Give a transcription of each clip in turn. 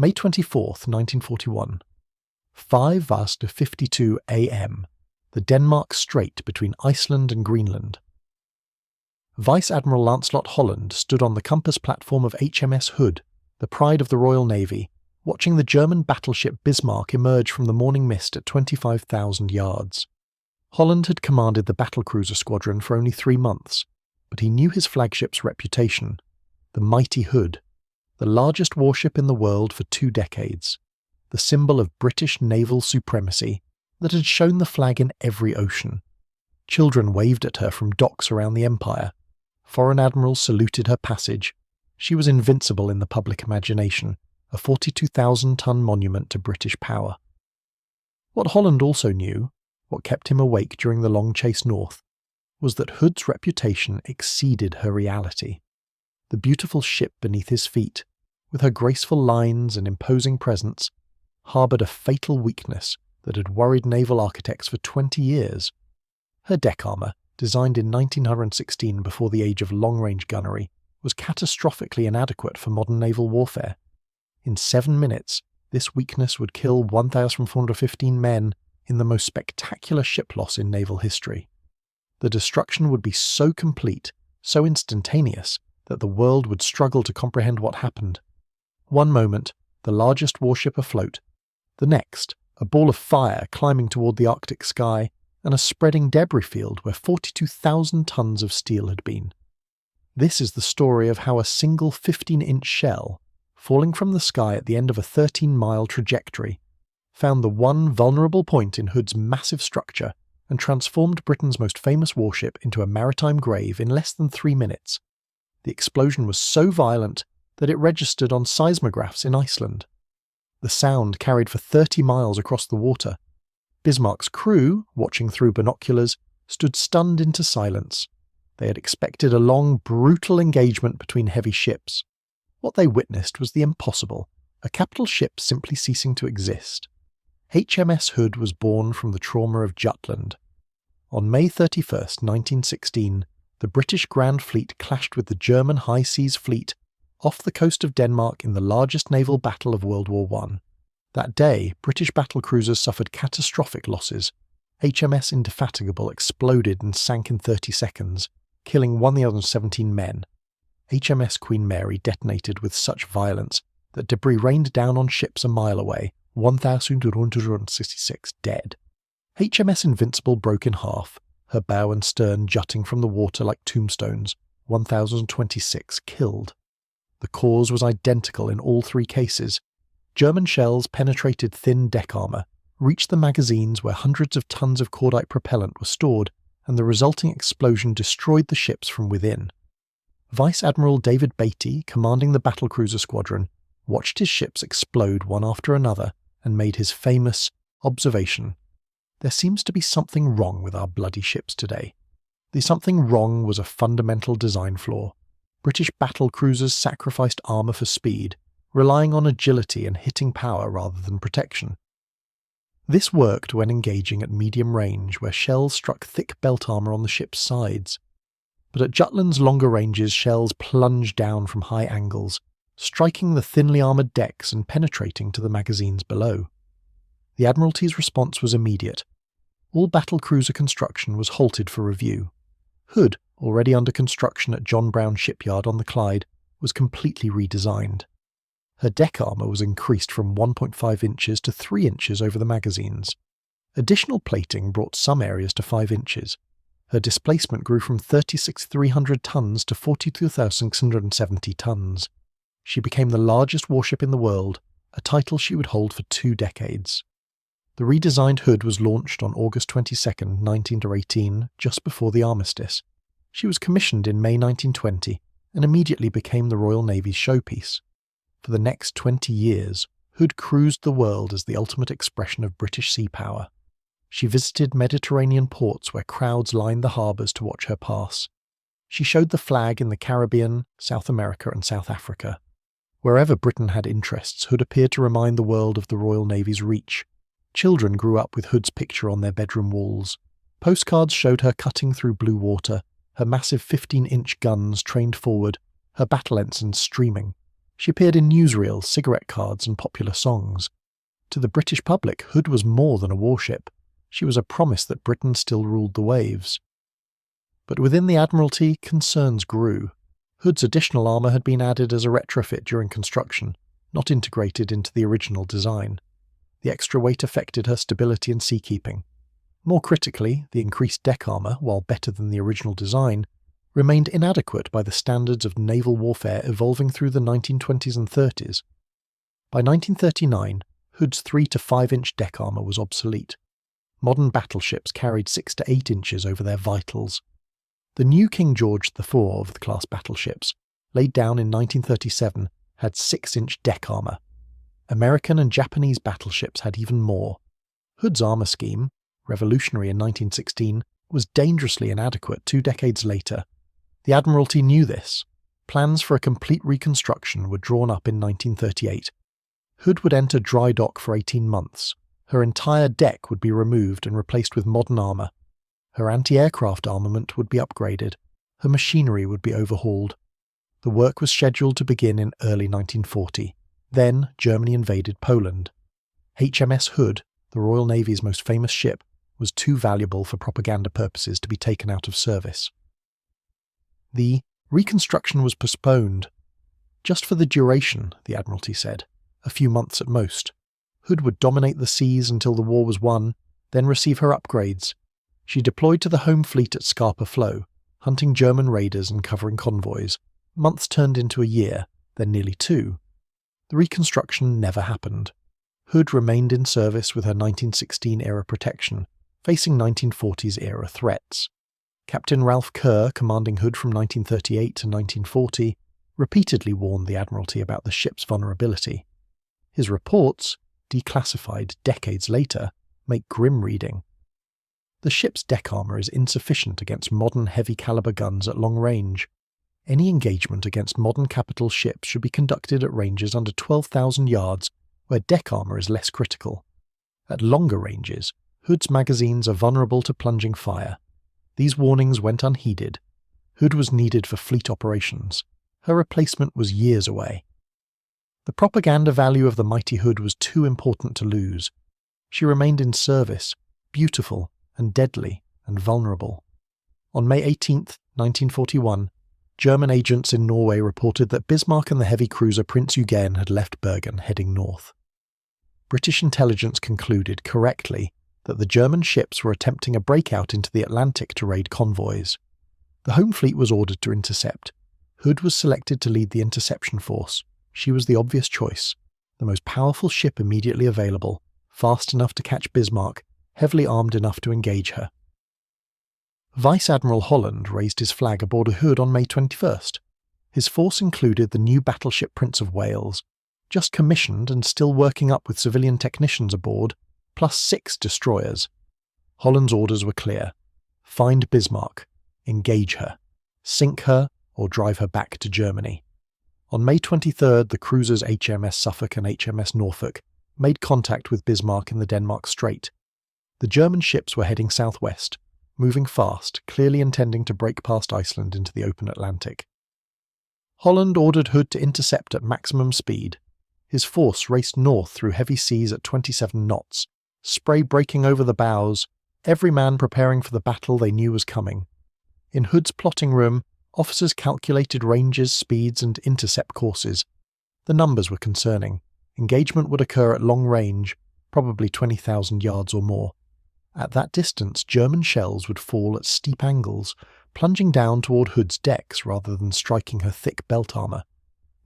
May 24th, 1941. 5:52 a.m. The Denmark Strait between Iceland and Greenland. Vice Admiral Lancelot Holland stood on the compass platform of HMS Hood, the pride of the Royal Navy, watching the German battleship Bismarck emerge from the morning mist at 25,000 yards. Holland had commanded the battlecruiser squadron for only 3 months, but he knew his flagship's reputation, the mighty Hood, the largest warship in the world for 2 decades, the symbol of British naval supremacy that had shown the flag in every ocean. Children waved at her from docks around the Empire. Foreign admirals saluted her passage. She was invincible in the public imagination, a 42,000-ton monument to British power. What Holland also knew, what kept him awake during the long chase north, was that Hood's reputation exceeded her reality. The beautiful ship beneath his feet, with her graceful lines and imposing presence, harboured a fatal weakness that had worried naval architects for 20 years. Her deck armour, designed in 1916 before the age of long-range gunnery, was catastrophically inadequate for modern naval warfare. In 7 minutes, this weakness would kill 1,415 men in the most spectacular ship loss in naval history. The destruction would be so complete, so instantaneous, that the world would struggle to comprehend what happened. One moment, the largest warship afloat. The next, a ball of fire climbing toward the Arctic sky, and a spreading debris field where 42,000 tons of steel had been. This is the story of how a single 15-inch shell, falling from the sky at the end of a 13-mile trajectory, found the one vulnerable point in Hood's massive structure and transformed Britain's most famous warship into a maritime grave in less than 3 minutes. The explosion was so violent that it registered on seismographs in Iceland. The sound carried for 30 miles across the water. Bismarck's crew, watching through binoculars, stood stunned into silence. They had expected a long, brutal engagement between heavy ships. What they witnessed was the impossible, a capital ship simply ceasing to exist. HMS Hood was born from the trauma of Jutland. On May 31st, 1916, the British Grand Fleet clashed with the German High Seas Fleet off the coast of Denmark in the largest naval battle of World War I. That day, British battlecruisers suffered catastrophic losses. HMS Indefatigable exploded and sank in 30 seconds, killing 117 men. HMS Queen Mary detonated with such violence that debris rained down on ships a mile away, 1,266 dead. HMS Invincible broke in half, her bow and stern jutting from the water like tombstones, 1,026 killed. The cause was identical in all 3 cases. German shells penetrated thin deck armour, reached the magazines where hundreds of tons of cordite propellant were stored, and the resulting explosion destroyed the ships from within. Vice Admiral David Beatty, commanding the battlecruiser squadron, watched his ships explode one after another and made his famous observation: "There seems to be something wrong with our bloody ships today." The something wrong was a fundamental design flaw. British battlecruisers sacrificed armour for speed, relying on agility and hitting power rather than protection. This worked when engaging at medium range, where shells struck thick belt armour on the ship's sides. But at Jutland's longer ranges, shells plunged down from high angles, striking the thinly armoured decks and penetrating to the magazines below. The Admiralty's response was immediate. All battlecruiser construction was halted for review. Hood, already under construction at John Brown Shipyard on the Clyde, was completely redesigned. Her deck armour was increased from 1.5 inches to 3 inches over the magazines. Additional plating brought some areas to 5 inches. Her displacement grew from 36,300 tons to 42,670 tons. She became the largest warship in the world, a title she would hold for 2 decades. The redesigned Hood was launched on August 22, 1918, just before the armistice. She was commissioned in May 1920 and immediately became the Royal Navy's showpiece. For the next 20 years, Hood cruised the world as the ultimate expression of British sea power. She visited Mediterranean ports where crowds lined the harbours to watch her pass. She showed the flag in the Caribbean, South America and South Africa. Wherever Britain had interests, Hood appeared to remind the world of the Royal Navy's reach. Children grew up with Hood's picture on their bedroom walls. Postcards showed her cutting through blue water, her massive 15-inch guns trained forward, her battle ensigns streaming. She appeared in newsreels, cigarette cards, and popular songs. To the British public, Hood was more than a warship. She was a promise that Britain still ruled the waves. But within the Admiralty, concerns grew. Hood's additional armour had been added as a retrofit during construction, not integrated into the original design. The extra weight affected her stability and seakeeping. More critically, the increased deck armour, while better than the original design, remained inadequate by the standards of naval warfare evolving through the 1920s and 30s. By 1939, Hood's 3 to 5 inch deck armour was obsolete. Modern battleships carried 6 to 8 inches over their vitals. The new King George IV class battleships, laid down in 1937, had 6-inch deck armour. American and Japanese battleships had even more. Hood's armour scheme, revolutionary in 1916, was dangerously inadequate 2 decades later. The Admiralty knew this. Plans for a complete reconstruction were drawn up in 1938. Hood would enter dry dock for 18 months. Her entire deck would be removed and replaced with modern armour. Her anti-aircraft armament would be upgraded. Her machinery would be overhauled. The work was scheduled to begin in early 1940. Then Germany invaded Poland. HMS Hood, the Royal Navy's most famous ship, was too valuable for propaganda purposes to be taken out of service. The reconstruction was postponed. Just for the duration, the Admiralty said, a few months at most. Hood would dominate the seas until the war was won, then receive her upgrades. She deployed to the home fleet at Scapa Flow, hunting German raiders and covering convoys. Months turned into a year, then nearly 2. The reconstruction never happened. Hood remained in service with her 1916-era protection, facing 1940s-era threats. Captain Ralph Kerr, commanding Hood from 1938 to 1940, repeatedly warned the Admiralty about the ship's vulnerability. His reports, declassified decades later, make grim reading. The ship's deck armour is insufficient against modern heavy-caliber guns at long range. Any engagement against modern capital ships should be conducted at ranges under 12,000 yards, where deck armour is less critical. At longer ranges, Hood's magazines are vulnerable to plunging fire. These warnings went unheeded. Hood was needed for fleet operations. Her replacement was years away. The propaganda value of the mighty Hood was too important to lose. She remained in service, beautiful and deadly and vulnerable. On May 18, 1941, German agents in Norway reported that Bismarck and the heavy cruiser Prince Eugen had left Bergen heading north. British intelligence concluded correctly that the German ships were attempting a breakout into the Atlantic to raid convoys. The home fleet was ordered to intercept. Hood was selected to lead the interception force. She was the obvious choice, the most powerful ship immediately available, fast enough to catch Bismarck, heavily armed enough to engage her. Vice Admiral Holland raised his flag aboard a Hood on May 21st. His force included the new battleship Prince of Wales, just commissioned and still working up with civilian technicians aboard, plus 6 destroyers. Holland's orders were clear. Find Bismarck, engage her, sink her or drive her back to Germany. On May 23rd, the cruisers HMS Suffolk and HMS Norfolk made contact with Bismarck in the Denmark Strait. The German ships were heading southwest, moving fast, clearly intending to break past Iceland into the open Atlantic. Holland ordered Hood to intercept at maximum speed. His force raced north through heavy seas at 27 knots, spray breaking over the bows, every man preparing for the battle they knew was coming. In Hood's plotting room, officers calculated ranges, speeds, and intercept courses. The numbers were concerning. Engagement would occur at long range, probably 20,000 yards or more. At that distance, German shells would fall at steep angles, plunging down toward Hood's decks rather than striking her thick belt armour.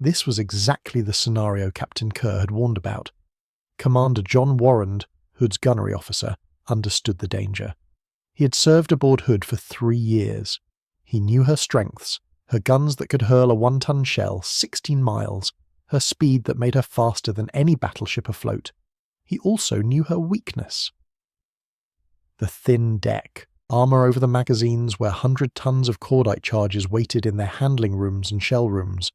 This was exactly the scenario Captain Kerr had warned about. Commander John Warrand, Hood's gunnery officer, understood the danger. He had served aboard Hood for 3 years. He knew her strengths, her guns that could hurl a 1-ton shell 16 miles, her speed that made her faster than any battleship afloat. He also knew her weakness. The thin deck, armour over the magazines where 100 tons of cordite charges waited in their handling rooms and shell rooms.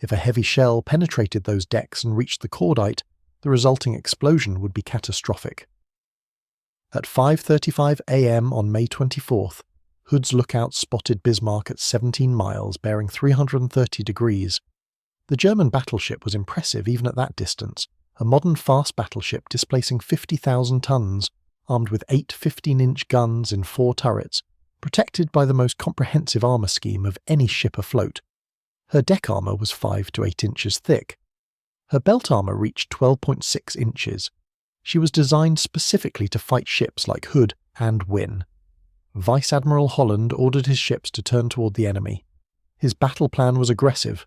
If a heavy shell penetrated those decks and reached the cordite, the resulting explosion would be catastrophic. At 5:35 a.m. on May 24th, Hood's lookout spotted Bismarck at 17 miles, bearing 330 degrees. The German battleship was impressive even at that distance, a modern fast battleship displacing 50,000 tons, armed with 8 15-inch guns in 4 turrets, protected by the most comprehensive armour scheme of any ship afloat. Her deck armour was 5 to 8 inches thick. Her belt armour reached 12.6 inches. She was designed specifically to fight ships like Hood and win. Vice Admiral Holland ordered his ships to turn toward the enemy. His battle plan was aggressive: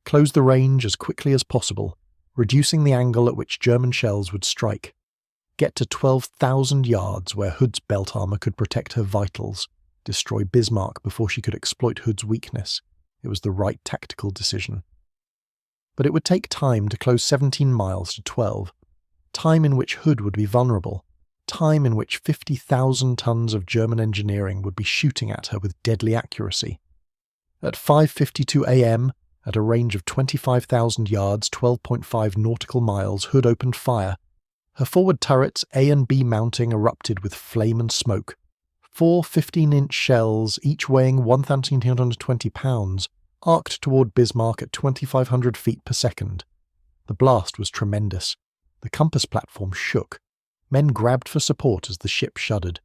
close the range as quickly as possible, reducing the angle at which German shells would strike. Get to 12,000 yards where Hood's belt armour could protect her vitals, destroy Bismarck before she could exploit Hood's weakness. It was the right tactical decision. But it would take time to close 17 miles to 12, time in which Hood would be vulnerable, time in which 50,000 tons of German engineering would be shooting at her with deadly accuracy. At 5:52 a.m., at a range of 25,000 yards, 12.5 nautical miles, Hood opened fire. Her forward turrets, A and B mounting, erupted with flame and smoke. 4 15-inch shells, each weighing 1,220 pounds, arced toward Bismarck at 2,500 feet per second. The blast was tremendous. The compass platform shook. Men grabbed for support as the ship shuddered.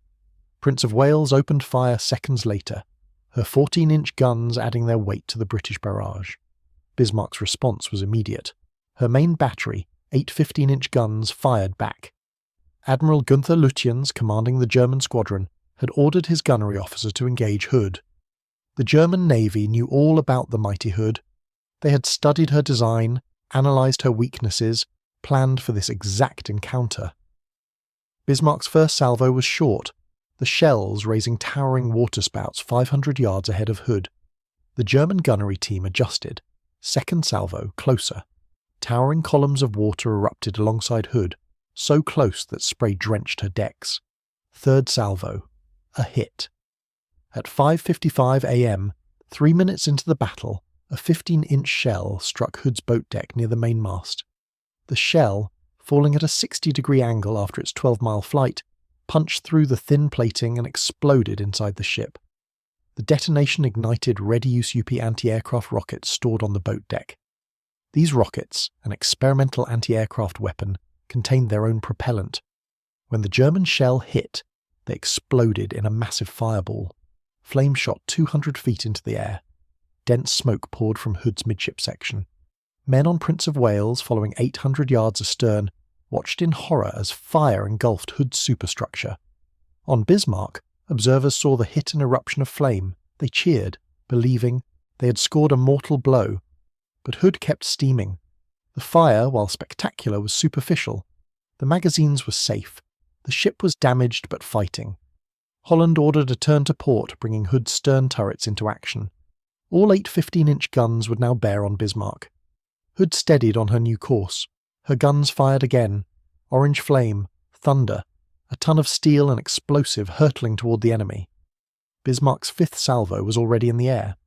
Prince of Wales opened fire seconds later, her 14-inch guns adding their weight to the British barrage. Bismarck's response was immediate. Her main battery, 8 15-inch guns, fired back. Admiral Gunther Lutyens, commanding the German squadron, had ordered his gunnery officer to engage Hood. The German Navy knew all about the mighty Hood. They had studied her design, analysed her weaknesses, planned for this exact encounter. Bismarck's first salvo was short, the shells raising towering waterspouts 500 yards ahead of Hood. The German gunnery team adjusted. Second salvo, closer. Towering columns of water erupted alongside Hood, so close that spray drenched her decks. Third salvo, a hit. At 5:55 a.m., 3 minutes into the battle, a 15-inch shell struck Hood's boat deck near the mainmast. The shell, falling at a 60-degree angle after its 12-mile flight, punched through the thin plating and exploded inside the ship. The detonation ignited ready-use UP anti-aircraft rockets stored on the boat deck. These rockets, an experimental anti-aircraft weapon, contained their own propellant. When the German shell hit, they exploded in a massive fireball. Flame shot 200 feet into the air. Dense smoke poured from Hood's midship section. Men on Prince of Wales, following 800 yards astern, watched in horror as fire engulfed Hood's superstructure. On Bismarck, observers saw the hit and eruption of flame. They cheered, believing they had scored a mortal blow. But Hood kept steaming. The fire, while spectacular, was superficial. The magazines were safe. The ship was damaged but fighting. Holland ordered a turn to port, bringing Hood's stern turrets into action. All 8 15-inch guns would now bear on Bismarck. Hood steadied on her new course. Her guns fired again. Orange flame, thunder, a ton of steel and explosive hurtling toward the enemy. Bismarck's fifth salvo was already in the air.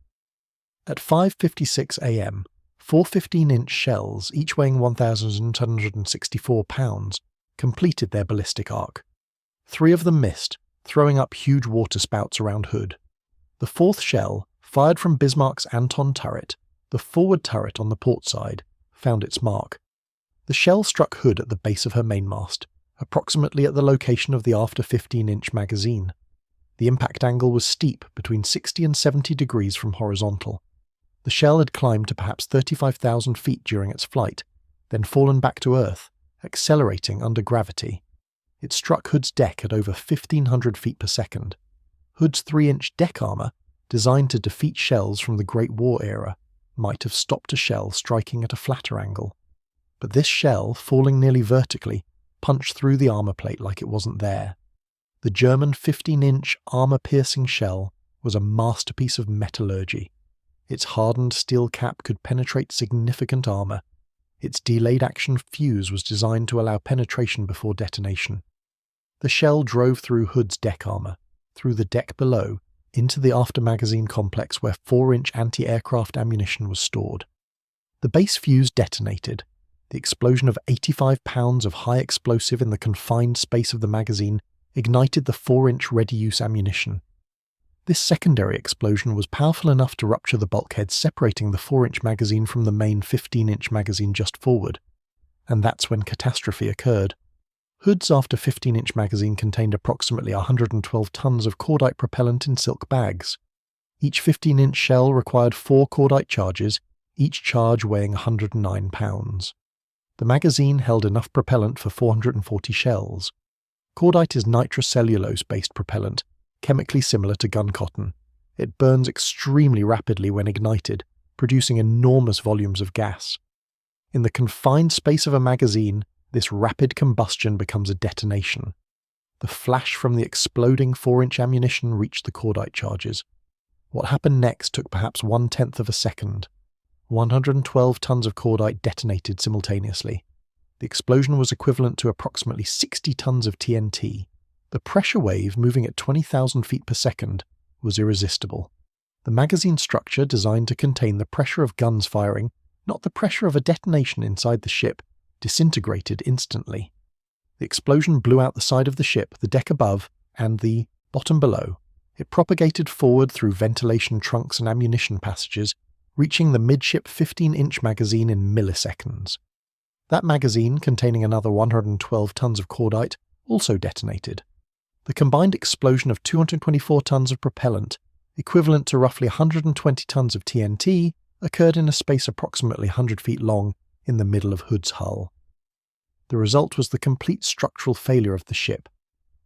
At 5:56 a.m., 4 15-inch shells, each weighing 1,264 pounds, completed their ballistic arc. 3 of them missed, throwing up huge waterspouts around Hood. The 4th shell, fired from Bismarck's Anton turret, the forward turret on the port side, found its mark. The shell struck Hood at the base of her mainmast, approximately at the location of the after 15-inch magazine. The impact angle was steep, between 60 and 70 degrees from horizontal. The shell had climbed to perhaps 35,000 feet during its flight, then fallen back to Earth, accelerating under gravity. It struck Hood's deck at over 1,500 feet per second. Hood's 3-inch deck armour, designed to defeat shells from the Great War era, might have stopped a shell striking at a flatter angle. But this shell, falling nearly vertically, punched through the armour plate like it wasn't there. The German 15-inch armour-piercing shell was a masterpiece of metallurgy. Its hardened steel cap could penetrate significant armour. Its delayed action fuse was designed to allow penetration before detonation. The shell drove through Hood's deck armour, through the deck below, into the after-magazine complex where 4-inch anti-aircraft ammunition was stored. The base fuse detonated. The explosion of 85 pounds of high explosive in the confined space of the magazine ignited the 4-inch ready-use ammunition. This secondary explosion was powerful enough to rupture the bulkhead separating the 4-inch magazine from the main 15-inch magazine just forward, and that's when catastrophe occurred. Hood's after 15-inch magazine contained approximately 112 tons of cordite propellant in silk bags. Each 15-inch shell required 4 cordite charges, each charge weighing 109 pounds. The magazine held enough propellant for 440 shells. Cordite is nitrocellulose-based propellant, chemically similar to gun cotton. It burns extremely rapidly when ignited, producing enormous volumes of gas. In the confined space of a magazine, this rapid combustion becomes a detonation. The flash from the exploding 4-inch ammunition reached the cordite charges. What happened next took perhaps 1/10 of a second. 112 tons of cordite detonated simultaneously. The explosion was equivalent to approximately 60 tons of TNT. The pressure wave, moving at 20,000 feet per second, was irresistible. The magazine structure, designed to contain the pressure of guns firing, not the pressure of a detonation inside the ship, disintegrated instantly. The explosion blew out the side of the ship, the deck above, and the bottom below. It propagated forward through ventilation trunks and ammunition passages, reaching the midship 15-inch magazine in milliseconds. That magazine, containing another 112 tons of cordite, also detonated. The combined explosion of 224 tons of propellant, equivalent to roughly 120 tons of TNT, occurred in a space approximately 100 feet long in the middle of Hood's hull. The result was the complete structural failure of the ship.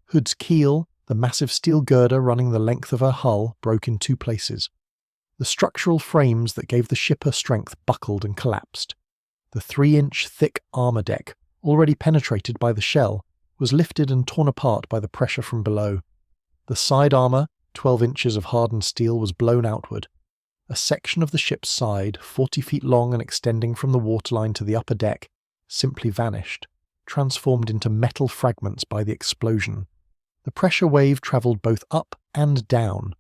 Hood's keel, the massive steel girder running the length of her hull, broke in 2 places. The structural frames that gave the ship her strength buckled and collapsed. The 3-inch thick armor deck, already penetrated by the shell, was lifted and torn apart by the pressure from below. The side armor, 12 inches of hardened steel, was blown outward. A section of the ship's side, 40 feet long and extending from the waterline to the upper deck, simply vanished, transformed into metal fragments by the explosion. The pressure wave travelled both up and down.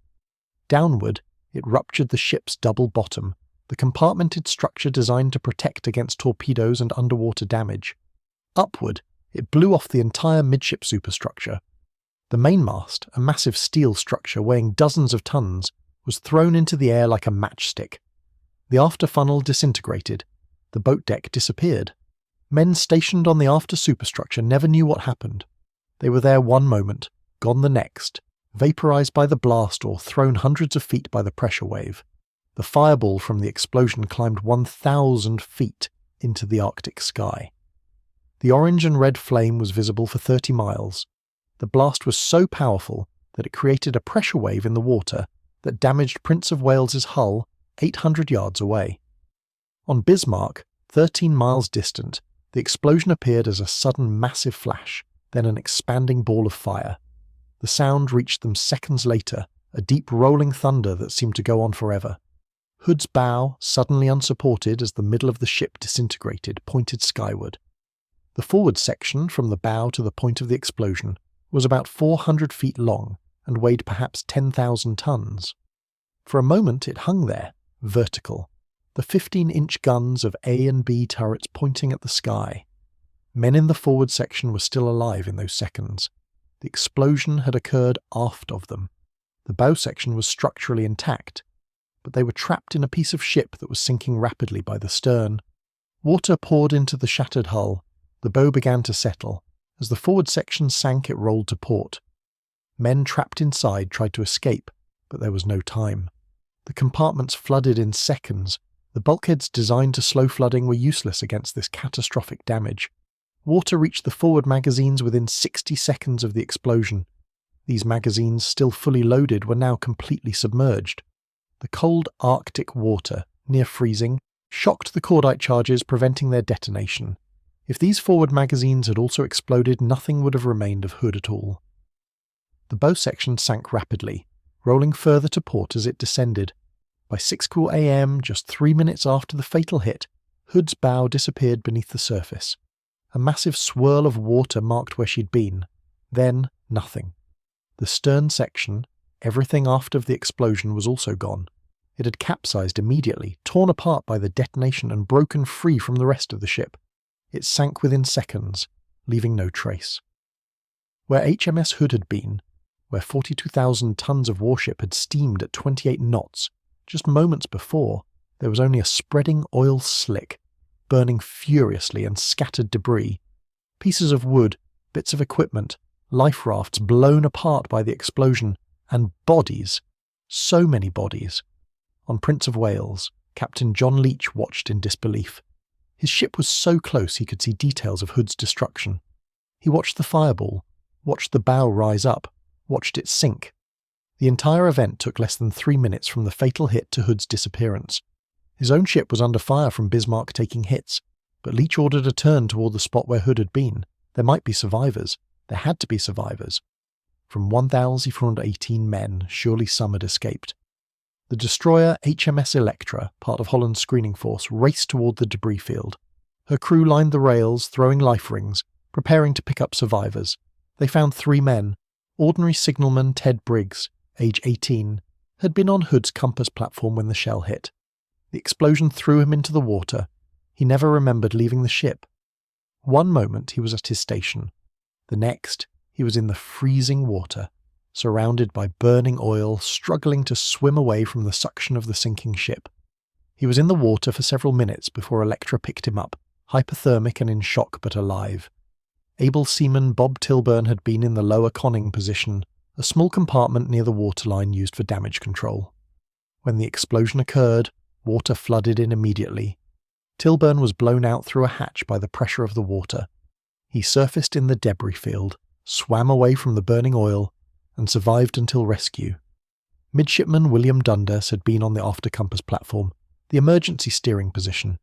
Downward, it ruptured the ship's double bottom, the compartmented structure designed to protect against torpedoes and underwater damage. Upward, it blew off the entire midship superstructure. The mainmast, a massive steel structure weighing dozens of tons, was thrown into the air like a matchstick. The after funnel disintegrated. The boat deck disappeared. Men stationed on the after superstructure never knew what happened. They were there one moment, gone the next, vaporized by the blast or thrown hundreds of feet by the pressure wave. The fireball from the explosion climbed 1,000 feet into the Arctic sky. The orange and red flame was visible for 30 miles. The blast was so powerful that it created a pressure wave in the water that damaged Prince of Wales's hull 800 yards away. On Bismarck, 13 miles distant, the explosion appeared as a sudden massive flash, then an expanding ball of fire. The sound reached them seconds later, a deep rolling thunder that seemed to go on forever. Hood's bow, suddenly unsupported as the middle of the ship disintegrated, pointed skyward. The forward section, from the bow to the point of the explosion, was about 400 feet long and weighed perhaps 10,000 tons. For a moment it hung there, vertical, the 15-inch guns of A and B turrets pointing at the sky. Men in the forward section were still alive in those seconds. The explosion had occurred aft of them. The bow section was structurally intact, but they were trapped in a piece of ship that was sinking rapidly by the stern. Water poured into the shattered hull. The bow began to settle. As the forward section sank, it rolled to port. Men trapped inside tried to escape, but there was no time. The compartments flooded in seconds. The bulkheads designed to slow flooding were useless against this catastrophic damage. Water reached the forward magazines within 60 seconds of the explosion. These magazines, still fully loaded, were now completely submerged. The cold Arctic water, near freezing, shocked the cordite charges, preventing their detonation. If these forward magazines had also exploded, nothing would have remained of Hood at all. The bow section sank rapidly, rolling further to port as it descended. By 6:00 a.m., just 3 minutes after the fatal hit, Hood's bow disappeared beneath the surface. A massive swirl of water marked where she'd been. Then, nothing. The stern section, everything aft of the explosion, was also gone. It had capsized immediately, torn apart by the detonation and broken free from the rest of the ship. It sank within seconds, leaving no trace. Where HMS Hood had been, where 42,000 tons of warship had steamed at 28 knots. Just moments before, there was only a spreading oil slick, burning furiously and scattered debris. Pieces of wood, bits of equipment, life rafts blown apart by the explosion, and bodies. So many bodies. On Prince of Wales, Captain John Leach watched in disbelief. His ship was so close he could see details of Hood's destruction. He watched the fireball, watched the bow rise up, watched it sink. The entire event took less than 3 minutes from the fatal hit to Hood's disappearance. His own ship was under fire from Bismarck taking hits, but Leach ordered a turn toward the spot where Hood had been. There might be survivors. There had to be survivors. From 1,418 men, surely some had escaped. The destroyer HMS Electra, part of Holland's screening force, raced toward the debris field. Her crew lined the rails, throwing life rings, preparing to pick up survivors. They found 3 men. Ordinary signalman Ted Briggs, age 18, had been on Hood's compass platform when the shell hit. The explosion threw him into the water. He never remembered leaving the ship. One moment he was at his station. The next, he was in the freezing water, surrounded by burning oil, struggling to swim away from the suction of the sinking ship. He was in the water for several minutes before Electra picked him up, hypothermic and in shock but alive. Able seaman Bob Tilburn had been in the lower conning position, a small compartment near the waterline used for damage control. When the explosion occurred, water flooded in immediately. Tilburn was blown out through a hatch by the pressure of the water. He surfaced in the debris field, swam away from the burning oil, and survived until rescue. Midshipman William Dundas had been on the after compass platform, the emergency steering position.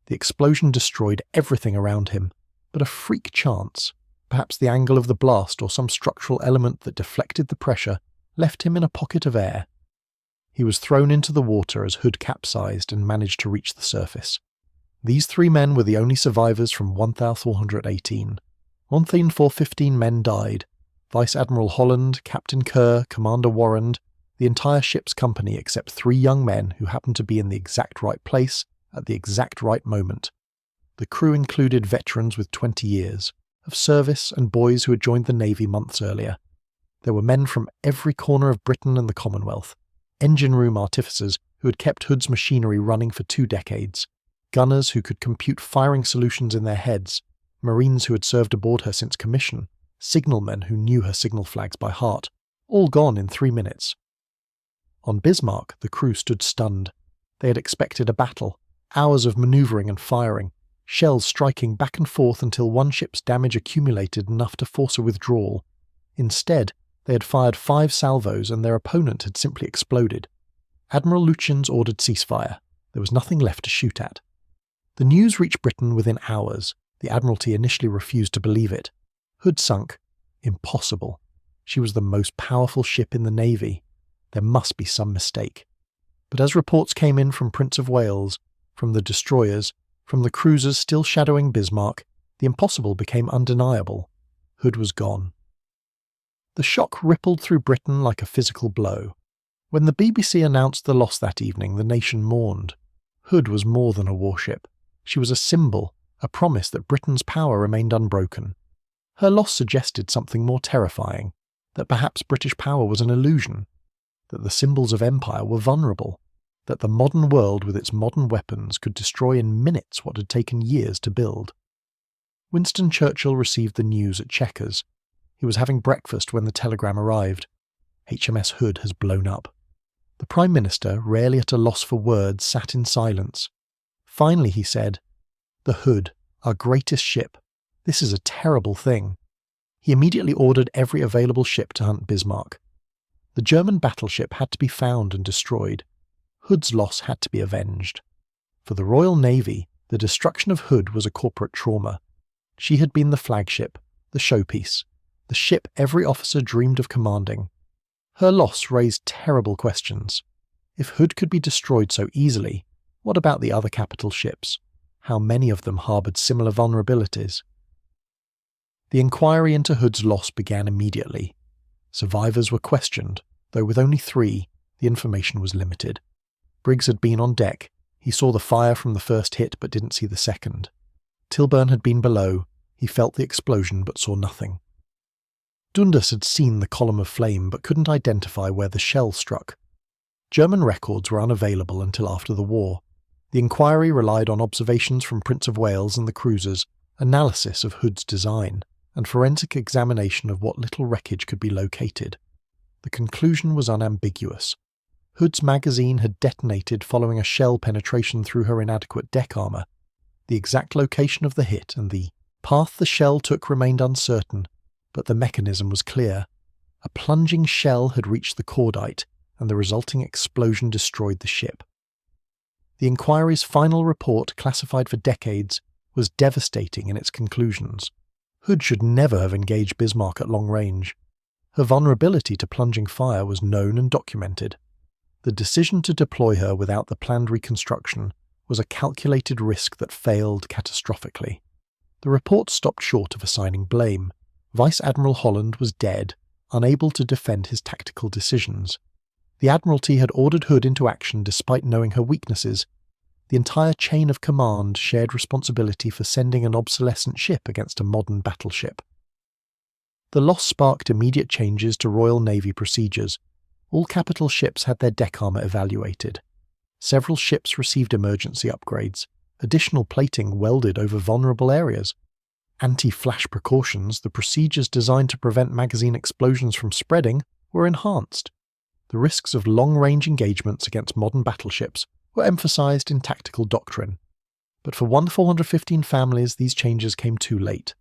The explosion destroyed everything around him, but a freak chance, perhaps the angle of the blast or some structural element that deflected the pressure, left him in a pocket of air. He was thrown into the water as Hood capsized and managed to reach the surface. These 3 men were the only survivors from 1,418. 1,415 men died. Vice Admiral Holland, Captain Kerr, Commander Warrand, the entire ship's company except 3 young men who happened to be in the exact right place at the exact right moment. The crew included veterans with 20 years of service and boys who had joined the Navy months earlier. There were men from every corner of Britain and the Commonwealth, engine room artificers who had kept Hood's machinery running for 2 decades, gunners who could compute firing solutions in their heads, Marines who had served aboard her since commission, signalmen who knew her signal flags by heart, all gone in 3 minutes. On Bismarck, the crew stood stunned. They had expected a battle, hours of manoeuvring and firing, shells striking back and forth until one ship's damage accumulated enough to force a withdrawal. Instead, they had fired 5 salvos and their opponent had simply exploded. Admiral Lutyens ordered ceasefire. There was nothing left to shoot at. The news reached Britain within hours. The Admiralty initially refused to believe it. Hood sunk. Impossible. She was the most powerful ship in the Navy. There must be some mistake. But as reports came in from Prince of Wales, from the destroyers, from the cruisers still shadowing Bismarck, the impossible became undeniable. Hood was gone. The shock rippled through Britain like a physical blow. When the BBC announced the loss that evening, the nation mourned. Hood was more than a warship. She was a symbol, a promise that Britain's power remained unbroken. Her loss suggested something more terrifying, that perhaps British power was an illusion, that the symbols of empire were vulnerable, that the modern world with its modern weapons could destroy in minutes what had taken years to build. Winston Churchill received the news at Chequers. He was having breakfast when the telegram arrived. HMS Hood has blown up. The Prime Minister, rarely at a loss for words, sat in silence. Finally he said, "The Hood, our greatest ship. This is a terrible thing." He immediately ordered every available ship to hunt Bismarck. The German battleship had to be found and destroyed. Hood's loss had to be avenged. For the Royal Navy, the destruction of Hood was a corporate trauma. She had been the flagship, the showpiece, the ship every officer dreamed of commanding. Her loss raised terrible questions. If Hood could be destroyed so easily, what about the other capital ships? How many of them harboured similar vulnerabilities? The inquiry into Hood's loss began immediately. Survivors were questioned, though with only 3, the information was limited. Briggs had been on deck. He saw the fire from the first hit but didn't see the second. Tilburn had been below. He felt the explosion but saw nothing. Dundas had seen the column of flame but couldn't identify where the shell struck. German records were unavailable until after the war. The inquiry relied on observations from Prince of Wales and the cruisers, analysis of Hood's design, and forensic examination of what little wreckage could be located. The conclusion was unambiguous. Hood's magazine had detonated following a shell penetration through her inadequate deck armour. The exact location of the hit and the path the shell took remained uncertain, but the mechanism was clear. A plunging shell had reached the cordite, and the resulting explosion destroyed the ship. The inquiry's final report, classified for decades, was devastating in its conclusions. Hood should never have engaged Bismarck at long range. Her vulnerability to plunging fire was known and documented. The decision to deploy her without the planned reconstruction was a calculated risk that failed catastrophically. The report stopped short of assigning blame. Vice Admiral Holland was dead, unable to defend his tactical decisions. The Admiralty had ordered Hood into action despite knowing her weaknesses. The entire chain of command shared responsibility for sending an obsolescent ship against a modern battleship. The loss sparked immediate changes to Royal Navy procedures. All capital ships had their deck armour evaluated. Several ships received emergency upgrades, additional plating welded over vulnerable areas. Anti-flash precautions, the procedures designed to prevent magazine explosions from spreading, were enhanced. The risks of long-range engagements against modern battleships were emphasized in tactical doctrine. But for 415 families, these changes came too late.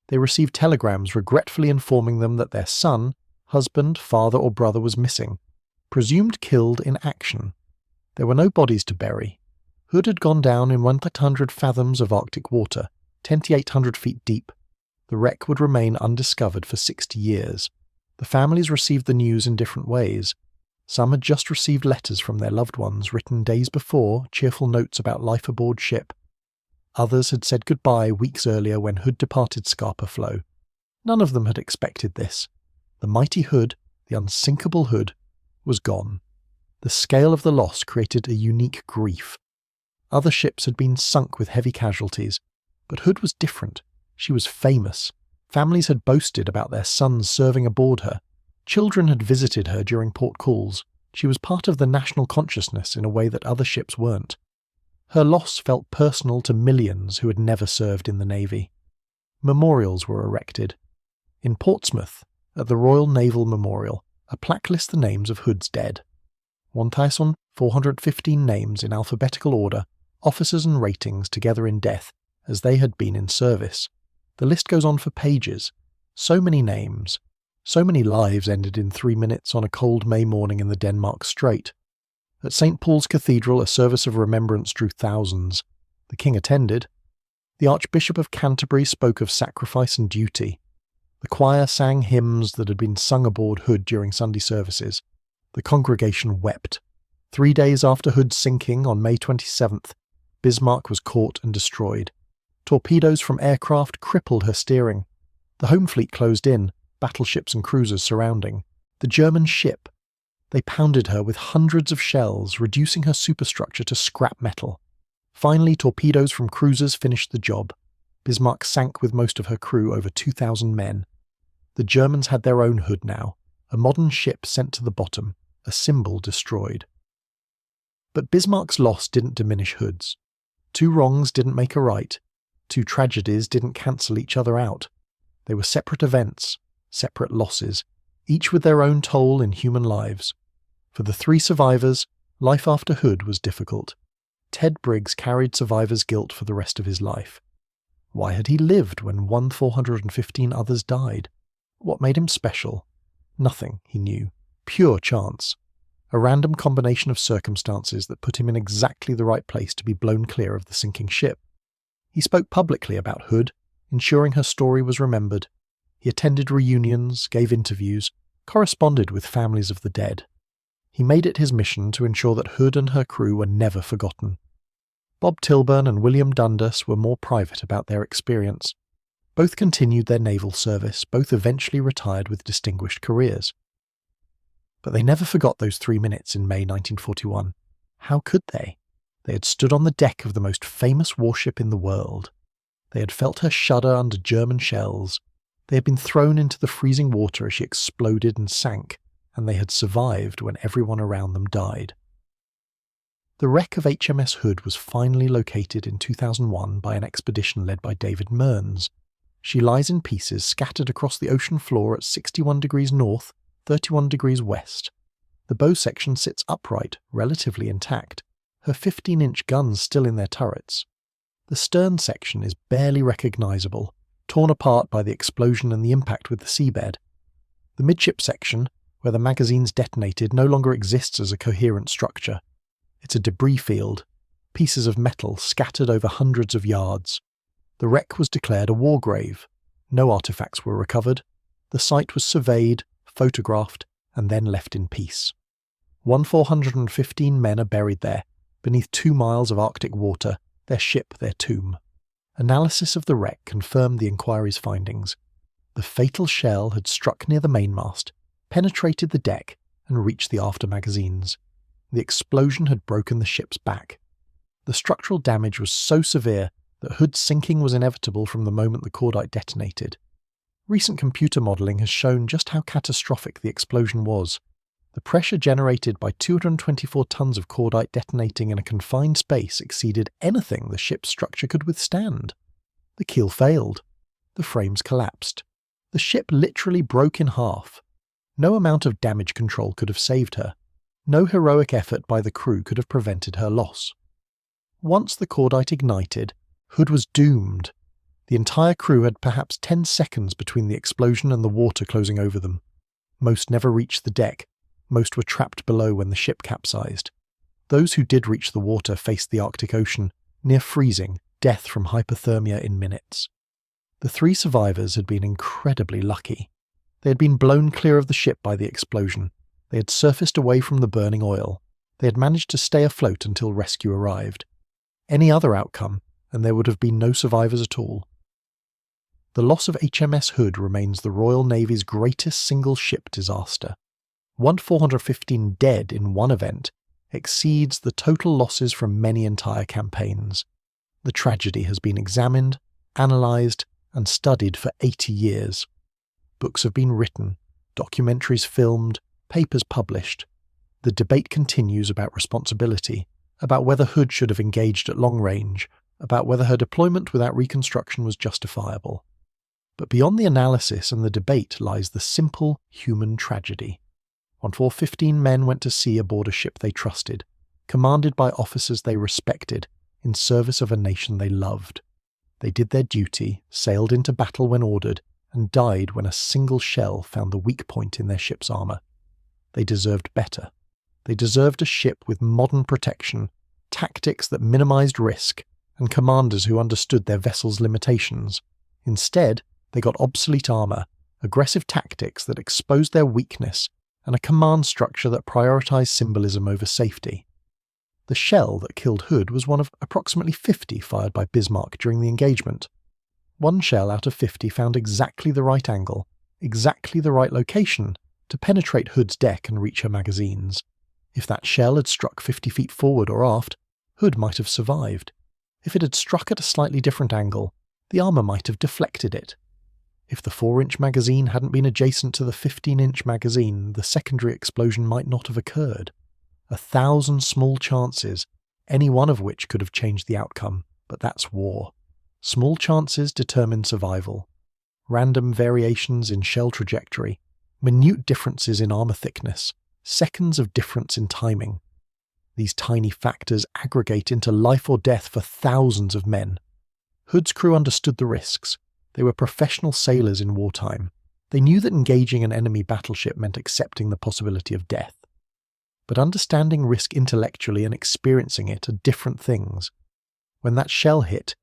They received telegrams regretfully informing them that their son, husband, father or brother was missing, presumed killed in action. There were no bodies to bury. Hood had gone down in 100 fathoms of Arctic water, 10,800 feet deep. The wreck would remain undiscovered for 60 years. The families received the news in different ways. Some had just received letters from their loved ones written days before, cheerful notes about life aboard ship. Others had said goodbye weeks earlier when Hood departed Scapa Flow. None of them had expected this. The mighty Hood, the unsinkable Hood, was gone. The scale of the loss created a unique grief. Other ships had been sunk with heavy casualties, but Hood was different. She was famous. Families had boasted about their sons serving aboard her. Children had visited her during port calls. She was part of the national consciousness in a way that other ships weren't. Her loss felt personal to millions who had never served in the Navy. Memorials were erected. In Portsmouth, at the Royal Naval Memorial, a plaque lists the names of Hood's dead. 1,415 names in alphabetical order, officers and ratings together in death, as they had been in service. The list goes on for pages. So many names. So many lives ended in 3 minutes on a cold May morning in the Denmark Strait. At St. Paul's Cathedral, a service of remembrance drew thousands. The king attended. The Archbishop of Canterbury spoke of sacrifice and duty. The choir sang hymns that had been sung aboard Hood during Sunday services. The congregation wept. 3 days after Hood's sinking, on May 27th, Bismarck was caught and destroyed. Torpedoes from aircraft crippled her steering. The home fleet closed in, battleships and cruisers surrounding. The German ship. They pounded her with hundreds of shells, reducing her superstructure to scrap metal. Finally, torpedoes from cruisers finished the job. Bismarck sank with most of her crew, over 2,000 men. The Germans had their own Hood now, a modern ship sent to the bottom, a symbol destroyed. But Bismarck's loss didn't diminish Hood's. 2 wrongs didn't make a right. 2 tragedies didn't cancel each other out. They were separate events, separate losses, each with their own toll in human lives. For the 3 survivors, life after Hood was difficult. Ted Briggs carried survivor's guilt for the rest of his life. Why had he lived when 1,415 others died? What made him special? Nothing, he knew. Pure chance. A random combination of circumstances that put him in exactly the right place to be blown clear of the sinking ship. He spoke publicly about Hood, ensuring her story was remembered. He attended reunions, gave interviews, corresponded with families of the dead. He made it his mission to ensure that Hood and her crew were never forgotten. Bob Tilburn and William Dundas were more private about their experience. Both continued their naval service, both eventually retired with distinguished careers. But they never forgot those 3 minutes in May 1941. How could they? They had stood on the deck of the most famous warship in the world. They had felt her shudder under German shells. They had been thrown into the freezing water as she exploded and sank, and they had survived when everyone around them died. The wreck of HMS Hood was finally located in 2001 by an expedition led by David Mearns. She lies in pieces scattered across the ocean floor at 61 degrees north, 31 degrees west. The bow section sits upright, relatively intact, her 15-inch guns still in their turrets. The stern section is barely recognisable, torn apart by the explosion and the impact with the seabed. The midship section, where the magazines detonated, no longer exists as a coherent structure. It's a debris field, pieces of metal scattered over hundreds of yards. The wreck was declared a war grave. No artefacts were recovered. The site was surveyed, photographed, and then left in peace. 415 men are buried there, beneath 2 miles of Arctic water, their ship their tomb. Analysis of the wreck confirmed the inquiry's findings. The fatal shell had struck near the mainmast, penetrated the deck, and reached the after magazines. The explosion had broken the ship's back. The structural damage was so severe that Hood's sinking was inevitable from the moment the cordite detonated. Recent computer modelling has shown just how catastrophic the explosion was. The pressure generated by 224 tons of cordite detonating in a confined space exceeded anything the ship's structure could withstand. The keel failed. The frames collapsed. The ship literally broke in half. No amount of damage control could have saved her. No heroic effort by the crew could have prevented her loss. Once the cordite ignited, Hood was doomed. The entire crew had perhaps 10 seconds between the explosion and the water closing over them. Most never reached the deck. Most were trapped below when the ship capsized. Those who did reach the water faced the Arctic Ocean, near freezing, death from hypothermia in minutes. The 3 survivors had been incredibly lucky. They had been blown clear of the ship by the explosion. They had surfaced away from the burning oil. They had managed to stay afloat until rescue arrived. Any other outcome, and there would have been no survivors at all. The loss of HMS Hood remains the Royal Navy's greatest single ship disaster. 415 dead in one event exceeds the total losses from many entire campaigns. The tragedy has been examined, analysed, and studied for 80 years. Books have been written, documentaries filmed, papers published. The debate continues about responsibility, about whether Hood should have engaged at long range, about whether her deployment without reconstruction was justifiable. But beyond the analysis and the debate lies the simple human tragedy. 415 men went to sea aboard a ship they trusted, commanded by officers they respected, in service of a nation they loved. They did their duty, sailed into battle when ordered, and died when a single shell found the weak point in their ship's armour. They deserved better. They deserved a ship with modern protection, tactics that minimised risk, and commanders who understood their vessel's limitations. Instead, they got obsolete armour, aggressive tactics that exposed their weakness, and a command structure that prioritised symbolism over safety. The shell that killed Hood was one of approximately 50 fired by Bismarck during the engagement. One shell out of 50 found exactly the right angle, exactly the right location, to penetrate Hood's deck and reach her magazines. If that shell had struck 50 feet forward or aft, Hood might have survived. If it had struck at a slightly different angle, the armour might have deflected it. If the 4-inch magazine hadn't been adjacent to the 15-inch magazine, the secondary explosion might not have occurred. 1,000 small chances, any one of which could have changed the outcome, but that's war. Small chances determine survival. Random variations in shell trajectory, minute differences in armour thickness, seconds of difference in timing. These tiny factors aggregate into life or death for thousands of men. Hood's crew understood the risks. They were professional sailors in wartime. They knew that engaging an enemy battleship meant accepting the possibility of death. But understanding risk intellectually and experiencing it are different things. When that shell hit,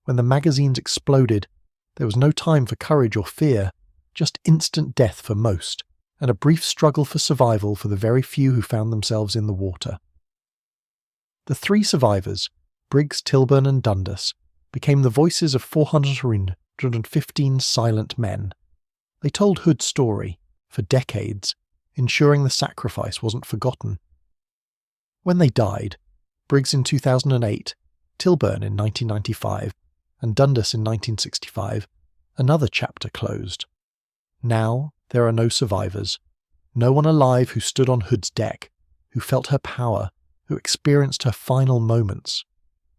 when the magazines exploded, there was no time for courage or fear, just instant death for most, and a brief struggle for survival for the very few who found themselves in the water. The 3 survivors, Briggs, Tilburn and Dundas, became the voices of 415 silent men. They told Hood's story, for decades, ensuring the sacrifice wasn't forgotten. When they died, Briggs in 2008, Tilburn in 1995, and Dundas in 1965, another chapter closed. Now there are no survivors. No one alive who stood on Hood's deck, who felt her power, who experienced her final moments.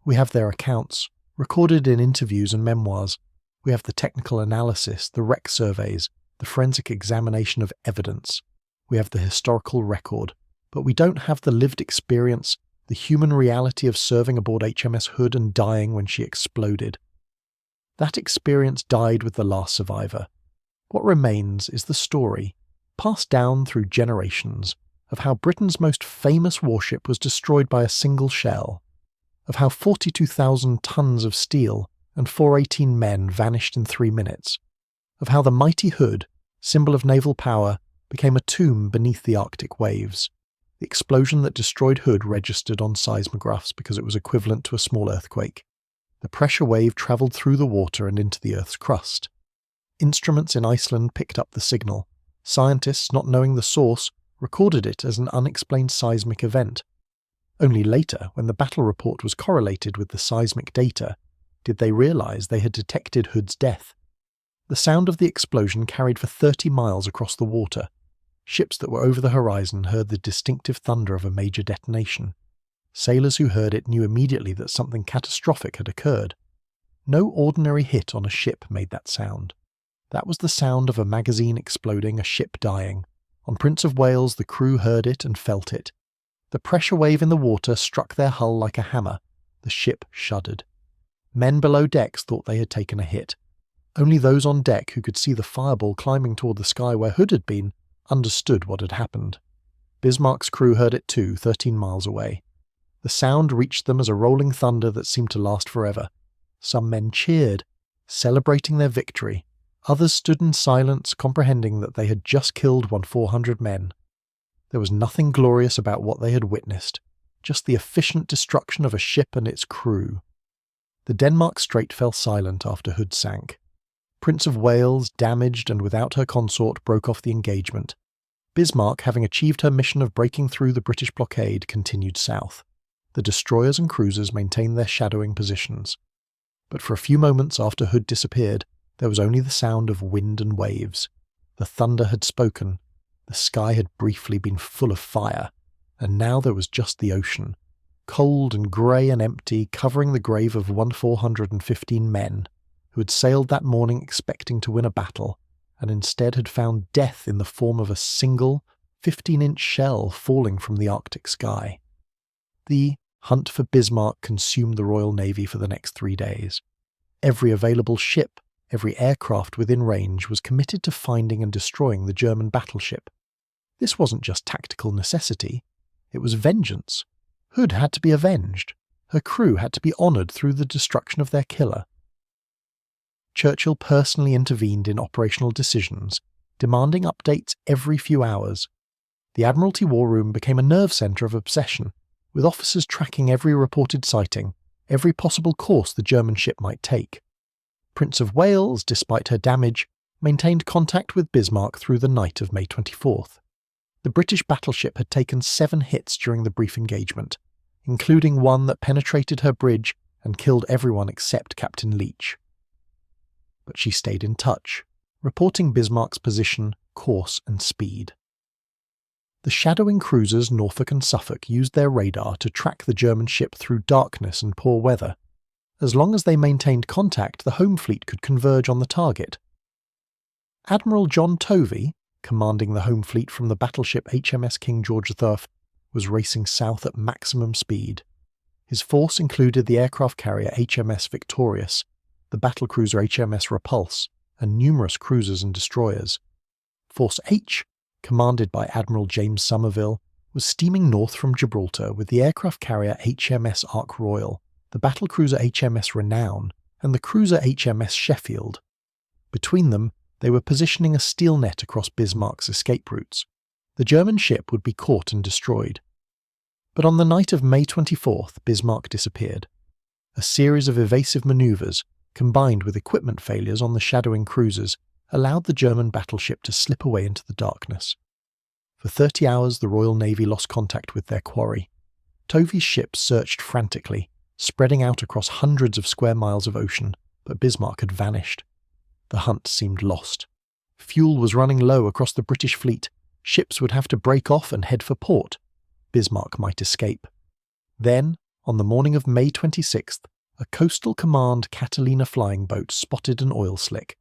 We have their accounts, recorded in interviews and memoirs. We have the technical analysis, the wreck surveys, the forensic examination of evidence. We have the historical record, but we don't have the lived experience, the human reality of serving aboard HMS Hood and dying when she exploded. That experience died with the last survivor. What remains is the story, passed down through generations, of how Britain's most famous warship was destroyed by a single shell, of how 42,000 tons of steel and 418 men vanished in 3 minutes, of how the mighty Hood, symbol of naval power, became a tomb beneath the Arctic waves. The explosion that destroyed Hood registered on seismographs because it was equivalent to a small earthquake. The pressure wave travelled through the water and into the Earth's crust. Instruments in Iceland picked up the signal. Scientists, not knowing the source, recorded it as an unexplained seismic event. Only later, when the battle report was correlated with the seismic data, did they realise they had detected Hood's death. The sound of the explosion carried for 30 miles across the water. Ships that were over the horizon heard the distinctive thunder of a major detonation. Sailors who heard it knew immediately that something catastrophic had occurred. No ordinary hit on a ship made that sound. That was the sound of a magazine exploding, a ship dying. On Prince of Wales, the crew heard it and felt it. The pressure wave in the water struck their hull like a hammer. The ship shuddered. Men below decks thought they had taken a hit. Only those on deck who could see the fireball climbing toward the sky where Hood had been understood what had happened. Bismarck's crew heard it too, 13 miles away. The sound reached them as a rolling thunder that seemed to last forever. Some men cheered, celebrating their victory. Others stood in silence, comprehending that they had just killed 400 men. There was nothing glorious about what they had witnessed, just the efficient destruction of a ship and its crew. The Denmark Strait fell silent after Hood sank. Prince of Wales, damaged and without her consort, broke off the engagement. Bismarck, having achieved her mission of breaking through the British blockade, continued south. The destroyers and cruisers maintained their shadowing positions. But for a few moments after Hood disappeared, there was only the sound of wind and waves. The thunder had spoken. The sky had briefly been full of fire, and now there was just the ocean, cold and grey and empty, covering the grave of 415 men, who had sailed that morning expecting to win a battle, and instead had found death in the form of a single 15-inch shell falling from the Arctic sky. The hunt for Bismarck consumed the Royal Navy for the next 3 days. Every available ship, every aircraft within range was committed to finding and destroying the German battleship. This wasn't just tactical necessity, it was vengeance. Hood had to be avenged. Her crew had to be honoured through the destruction of their killer. Churchill personally intervened in operational decisions, demanding updates every few hours. The Admiralty War Room became a nerve centre of obsession, with officers tracking every reported sighting, every possible course the German ship might take. Prince of Wales, despite her damage, maintained contact with Bismarck through the night of May 24th. The British battleship had taken 7 hits during the brief engagement, including one that penetrated her bridge and killed everyone except Captain Leach. But she stayed in touch, reporting Bismarck's position, course and speed. The shadowing cruisers Norfolk and Suffolk used their radar to track the German ship through darkness and poor weather. As long as they maintained contact, the home fleet could converge on the target. Admiral John Tovey, commanding the home fleet from the battleship HMS King George III, was racing south at maximum speed. His force included the aircraft carrier HMS Victorious, the battlecruiser HMS Repulse, and numerous cruisers and destroyers. Force H, commanded by Admiral James Somerville, was steaming north from Gibraltar with the aircraft carrier HMS Ark Royal, the battlecruiser HMS Renown, and the cruiser HMS Sheffield. Between them, they were positioning a steel net across Bismarck's escape routes. The German ship would be caught and destroyed. But on the night of May 24th, Bismarck disappeared. A series of evasive manoeuvres, combined with equipment failures on the shadowing cruisers, allowed the German battleship to slip away into the darkness. For 30 hours, the Royal Navy lost contact with their quarry. Tovey's ships searched frantically, spreading out across hundreds of square miles of ocean, but Bismarck had vanished. The hunt seemed lost. Fuel was running low across the British fleet. Ships would have to break off and head for port. Bismarck might escape. Then, on the morning of May 26th, a Coastal Command Catalina flying boat spotted an oil slick.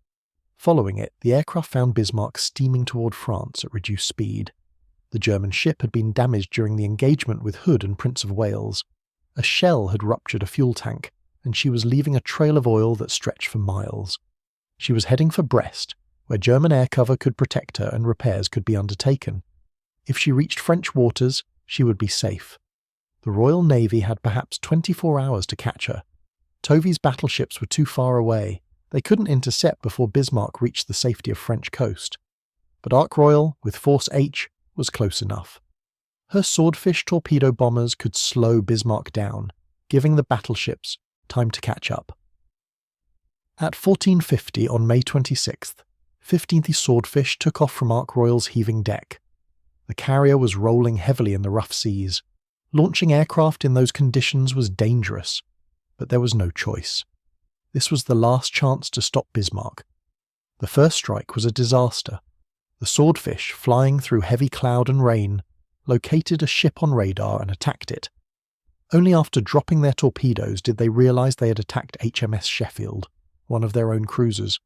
Following it, the aircraft found Bismarck steaming toward France at reduced speed. The German ship had been damaged during the engagement with Hood and Prince of Wales. A shell had ruptured a fuel tank, and she was leaving a trail of oil that stretched for miles. She was heading for Brest, where German air cover could protect her and repairs could be undertaken. If she reached French waters, she would be safe. The Royal Navy had perhaps 24 hours to catch her. Tovey's battleships were too far away. They couldn't intercept before Bismarck reached the safety of French coast. But Ark Royal, with Force H, was close enough. Her Swordfish torpedo bombers could slow Bismarck down, giving the battleships time to catch up. At 14:50 on May 26th, 15th Swordfish took off from Ark Royal's heaving deck. The carrier was rolling heavily in the rough seas. Launching aircraft in those conditions was dangerous, but there was no choice. This was the last chance to stop Bismarck. The first strike was a disaster. The Swordfish, flying through heavy cloud and rain, located a ship on radar and attacked it. Only after dropping their torpedoes did they realize they had attacked HMS Sheffield, one of their own cruisers.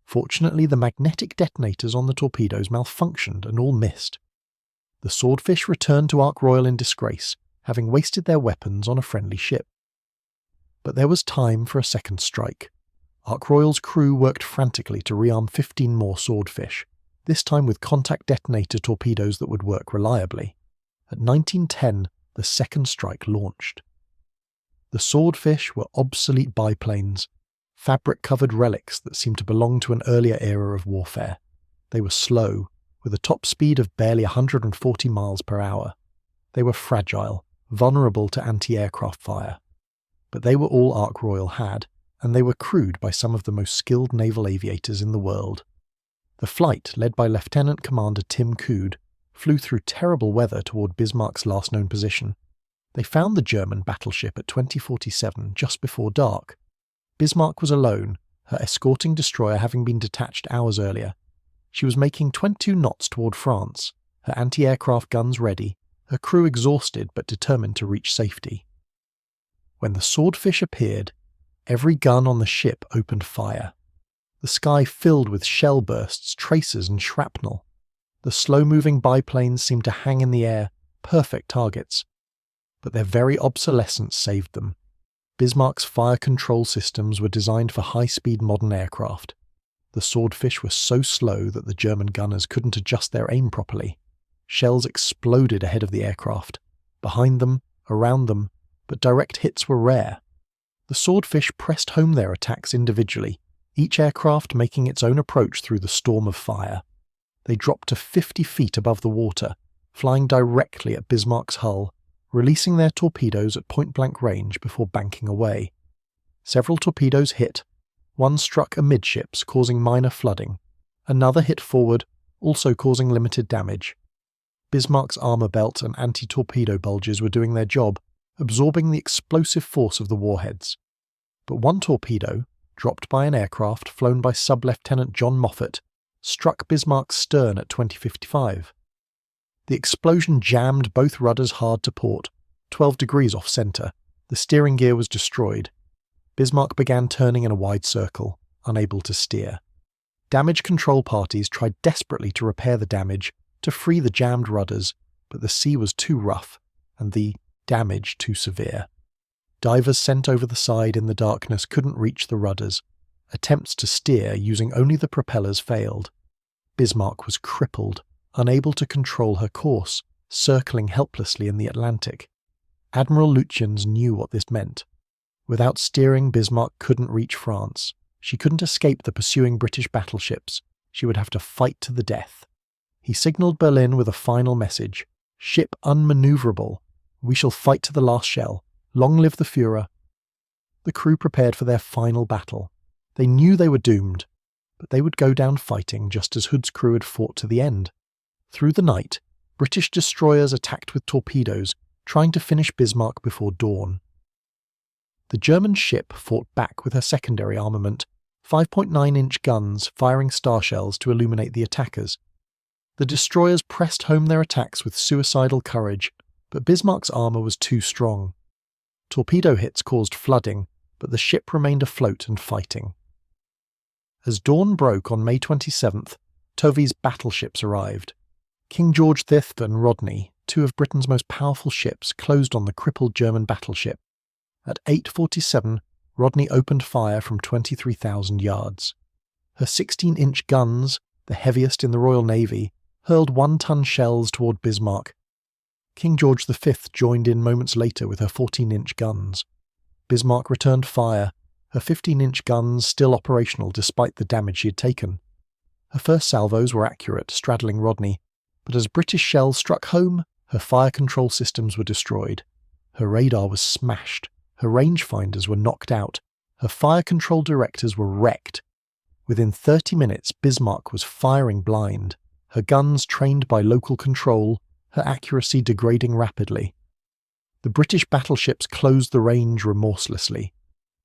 Fortunately, the magnetic detonators on the torpedoes malfunctioned and all missed. The Swordfish returned to Ark Royal in disgrace, having wasted their weapons on a friendly ship. But there was time for a second strike. Ark Royal's crew worked frantically to rearm 15 more Swordfish, this time with contact detonator torpedoes that would work reliably. At 19:10, the second strike launched. The Swordfish were obsolete biplanes, fabric-covered relics that seemed to belong to an earlier era of warfare. They were slow, with a top speed of barely 140 miles per hour. They were fragile, vulnerable to anti-aircraft fire. But they were all Ark Royal had, and they were crewed by some of the most skilled naval aviators in the world. The flight, led by Lieutenant Commander Tim Coode, flew through terrible weather toward Bismarck's last known position. They found the German battleship at 20:47 just before dark. Bismarck was alone, her escorting destroyer having been detached hours earlier. She was making 22 knots toward France, her anti-aircraft guns ready, her crew exhausted but determined to reach safety. When the Swordfish appeared, every gun on the ship opened fire. The sky filled with shell bursts, tracers and shrapnel. The slow-moving biplanes seemed to hang in the air, perfect targets. But their very obsolescence saved them. Bismarck's fire control systems were designed for high-speed modern aircraft. The Swordfish were so slow that the German gunners couldn't adjust their aim properly. Shells exploded ahead of the aircraft, behind them, around them, but direct hits were rare. The Swordfish pressed home their attacks individually, each aircraft making its own approach through the storm of fire. They dropped to 50 feet above the water, flying directly at Bismarck's hull, releasing their torpedoes at point-blank range before banking away. Several torpedoes hit. One struck amidships, causing minor flooding. Another hit forward, also causing limited damage. Bismarck's armour belt and anti-torpedo bulges were doing their job, absorbing the explosive force of the warheads. But one torpedo, dropped by an aircraft flown by Sub-Lieutenant John Moffat, struck Bismarck's stern at 20:55. The explosion jammed both rudders hard to port, 12 degrees off centre. The steering gear was destroyed. Bismarck began turning in a wide circle, unable to steer. Damage control parties tried desperately to repair the damage, to free the jammed rudders, but the sea was too rough, and the damage too severe. Divers sent over the side in the darkness couldn't reach the rudders. Attempts to steer using only the propellers failed. Bismarck was crippled, unable to control her course, circling helplessly in the Atlantic. Admiral Lutyens knew what this meant. Without steering, Bismarck couldn't reach France. She couldn't escape the pursuing British battleships. She would have to fight to the death. He signalled Berlin with a final message. "Ship unmanoeuvrable. We shall fight to the last shell. Long live the Führer." The crew prepared for their final battle. They knew they were doomed, but they would go down fighting just as Hood's crew had fought to the end. Through the night, British destroyers attacked with torpedoes, trying to finish Bismarck before dawn. The German ship fought back with her secondary armament, 5.9-inch guns firing star shells to illuminate the attackers. The destroyers pressed home their attacks with suicidal courage, but Bismarck's armour was too strong. Torpedo hits caused flooding, but the ship remained afloat and fighting. As dawn broke on May 27th, Tovy's battleships arrived. King George V and Rodney, two of Britain's most powerful ships, closed on the crippled German battleship. At 8:47, Rodney opened fire from 23,000 yards. Her 16-inch guns, the heaviest in the Royal Navy, hurled 1-ton shells toward Bismarck. King George V joined in moments later with her 14-inch guns. Bismarck returned fire, her 15-inch guns still operational despite the damage she had taken. Her first salvos were accurate, straddling Rodney, but as British shells struck home, her fire control systems were destroyed. Her radar was smashed, her rangefinders were knocked out, her fire control directors were wrecked. Within 30 minutes, Bismarck was firing blind, her guns trained by local control, her accuracy degrading rapidly. The British battleships closed the range remorselessly.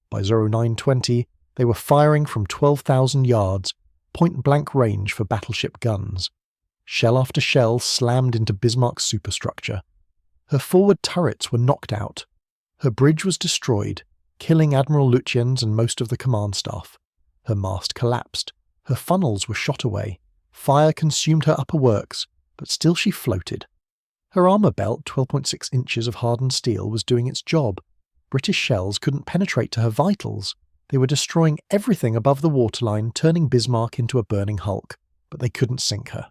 By 09:20, they were firing from 12,000 yards, point-blank range for battleship guns. Shell after shell slammed into Bismarck's superstructure. Her forward turrets were knocked out. Her bridge was destroyed, killing Admiral Lutyens and most of the command staff. Her mast collapsed. Her funnels were shot away. Fire consumed her upper works, but still she floated. Her armour belt, 12.6 inches of hardened steel, was doing its job. British shells couldn't penetrate to her vitals. They were destroying everything above the waterline, turning Bismarck into a burning hulk, but they couldn't sink her.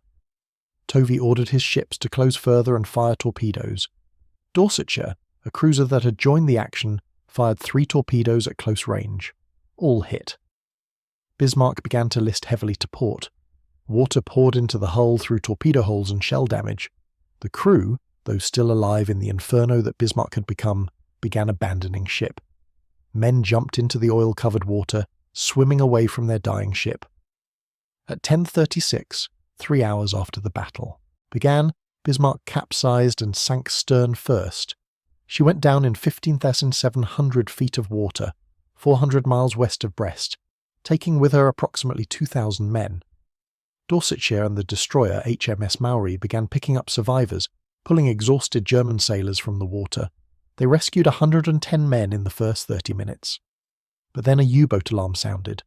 Tovey ordered his ships to close further and fire torpedoes. Dorsetshire, a cruiser that had joined the action, fired 3 torpedoes at close range. All hit. Bismarck began to list heavily to port. Water poured into the hull through torpedo holes and shell damage. The crew, though still alive in the inferno that Bismarck had become, began abandoning ship. Men jumped into the oil-covered water, swimming away from their dying ship. At 10:36, 3 hours after the battle began, Bismarck capsized and sank stern first. She went down in 15,700 feet of water, 400 miles west of Brest, taking with her approximately 2,000 men. Dorsetshire and the destroyer HMS Maori began picking up survivors, pulling exhausted German sailors from the water. They rescued 110 men in the first 30 minutes. But then a U-boat alarm sounded.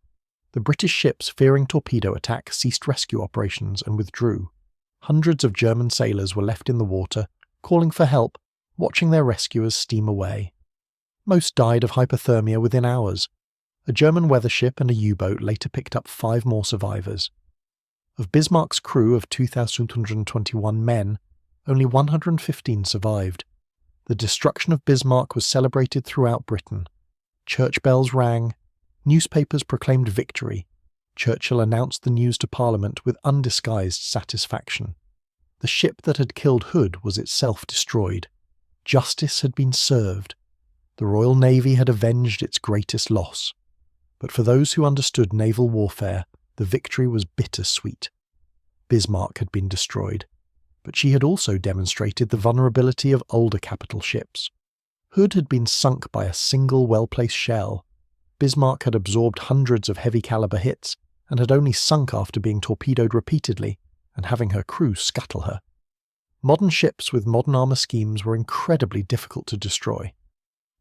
The British ships, fearing torpedo attack, ceased rescue operations and withdrew. Hundreds of German sailors were left in the water, calling for help, watching their rescuers steam away. Most died of hypothermia within hours. A German weather ship and a U-boat later picked up 5 more survivors. Of Bismarck's crew of 2,221 men, only 115 survived. The destruction of Bismarck was celebrated throughout Britain. Church bells rang. Newspapers proclaimed victory. Churchill announced the news to Parliament with undisguised satisfaction. The ship that had killed Hood was itself destroyed. Justice had been served. The Royal Navy had avenged its greatest loss. But for those who understood naval warfare, the victory was bittersweet. Bismarck had been destroyed, but she had also demonstrated the vulnerability of older capital ships. Hood had been sunk by a single well-placed shell. Bismarck had absorbed hundreds of heavy-caliber hits and had only sunk after being torpedoed repeatedly and having her crew scuttle her. Modern ships with modern armour schemes were incredibly difficult to destroy.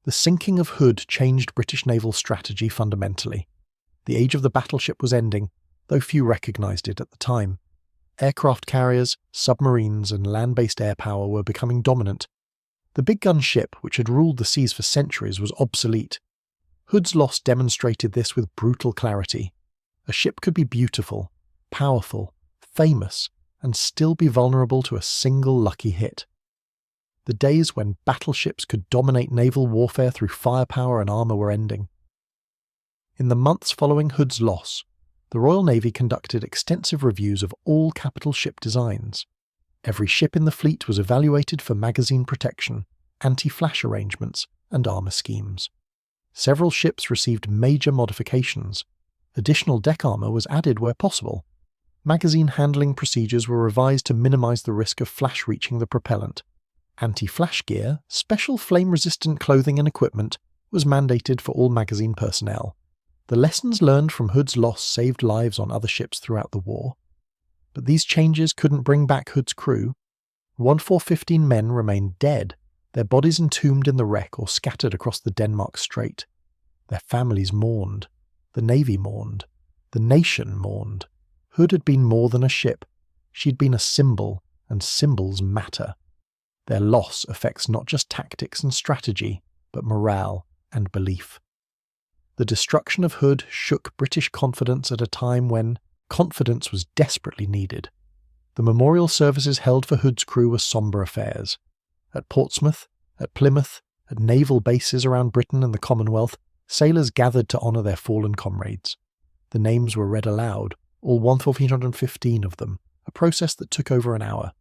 The sinking of Hood changed British naval strategy fundamentally. The age of the battleship was ending, though few recognised it at the time. Aircraft carriers, submarines and land-based air power were becoming dominant. The big gun ship, which had ruled the seas for centuries, was obsolete. Hood's loss demonstrated this with brutal clarity. A ship could be beautiful, powerful, famous, and still be vulnerable to a single lucky hit. The days when battleships could dominate naval warfare through firepower and armour were ending. In the months following Hood's loss, the Royal Navy conducted extensive reviews of all capital ship designs. Every ship in the fleet was evaluated for magazine protection, anti-flash arrangements, and armour schemes. Several ships received major modifications. Additional deck armour was added where possible. Magazine handling procedures were revised to minimise the risk of flash reaching the propellant. Anti-flash gear, special flame-resistant clothing and equipment, was mandated for all magazine personnel. The lessons learned from Hood's loss saved lives on other ships throughout the war. But these changes couldn't bring back Hood's crew. 1415 men remained dead, their bodies entombed in the wreck or scattered across the Denmark Strait. Their families mourned. The Navy mourned. The nation mourned. Hood had been more than a ship. She'd been a symbol, and symbols matter. Their loss affects not just tactics and strategy, but morale and belief. The destruction of Hood shook British confidence at a time when confidence was desperately needed. The memorial services held for Hood's crew were sombre affairs. At Portsmouth, at Plymouth, at naval bases around Britain and the Commonwealth, sailors gathered to honour their fallen comrades. The names were read aloud, all 1,415 of them, a process that took over an hour.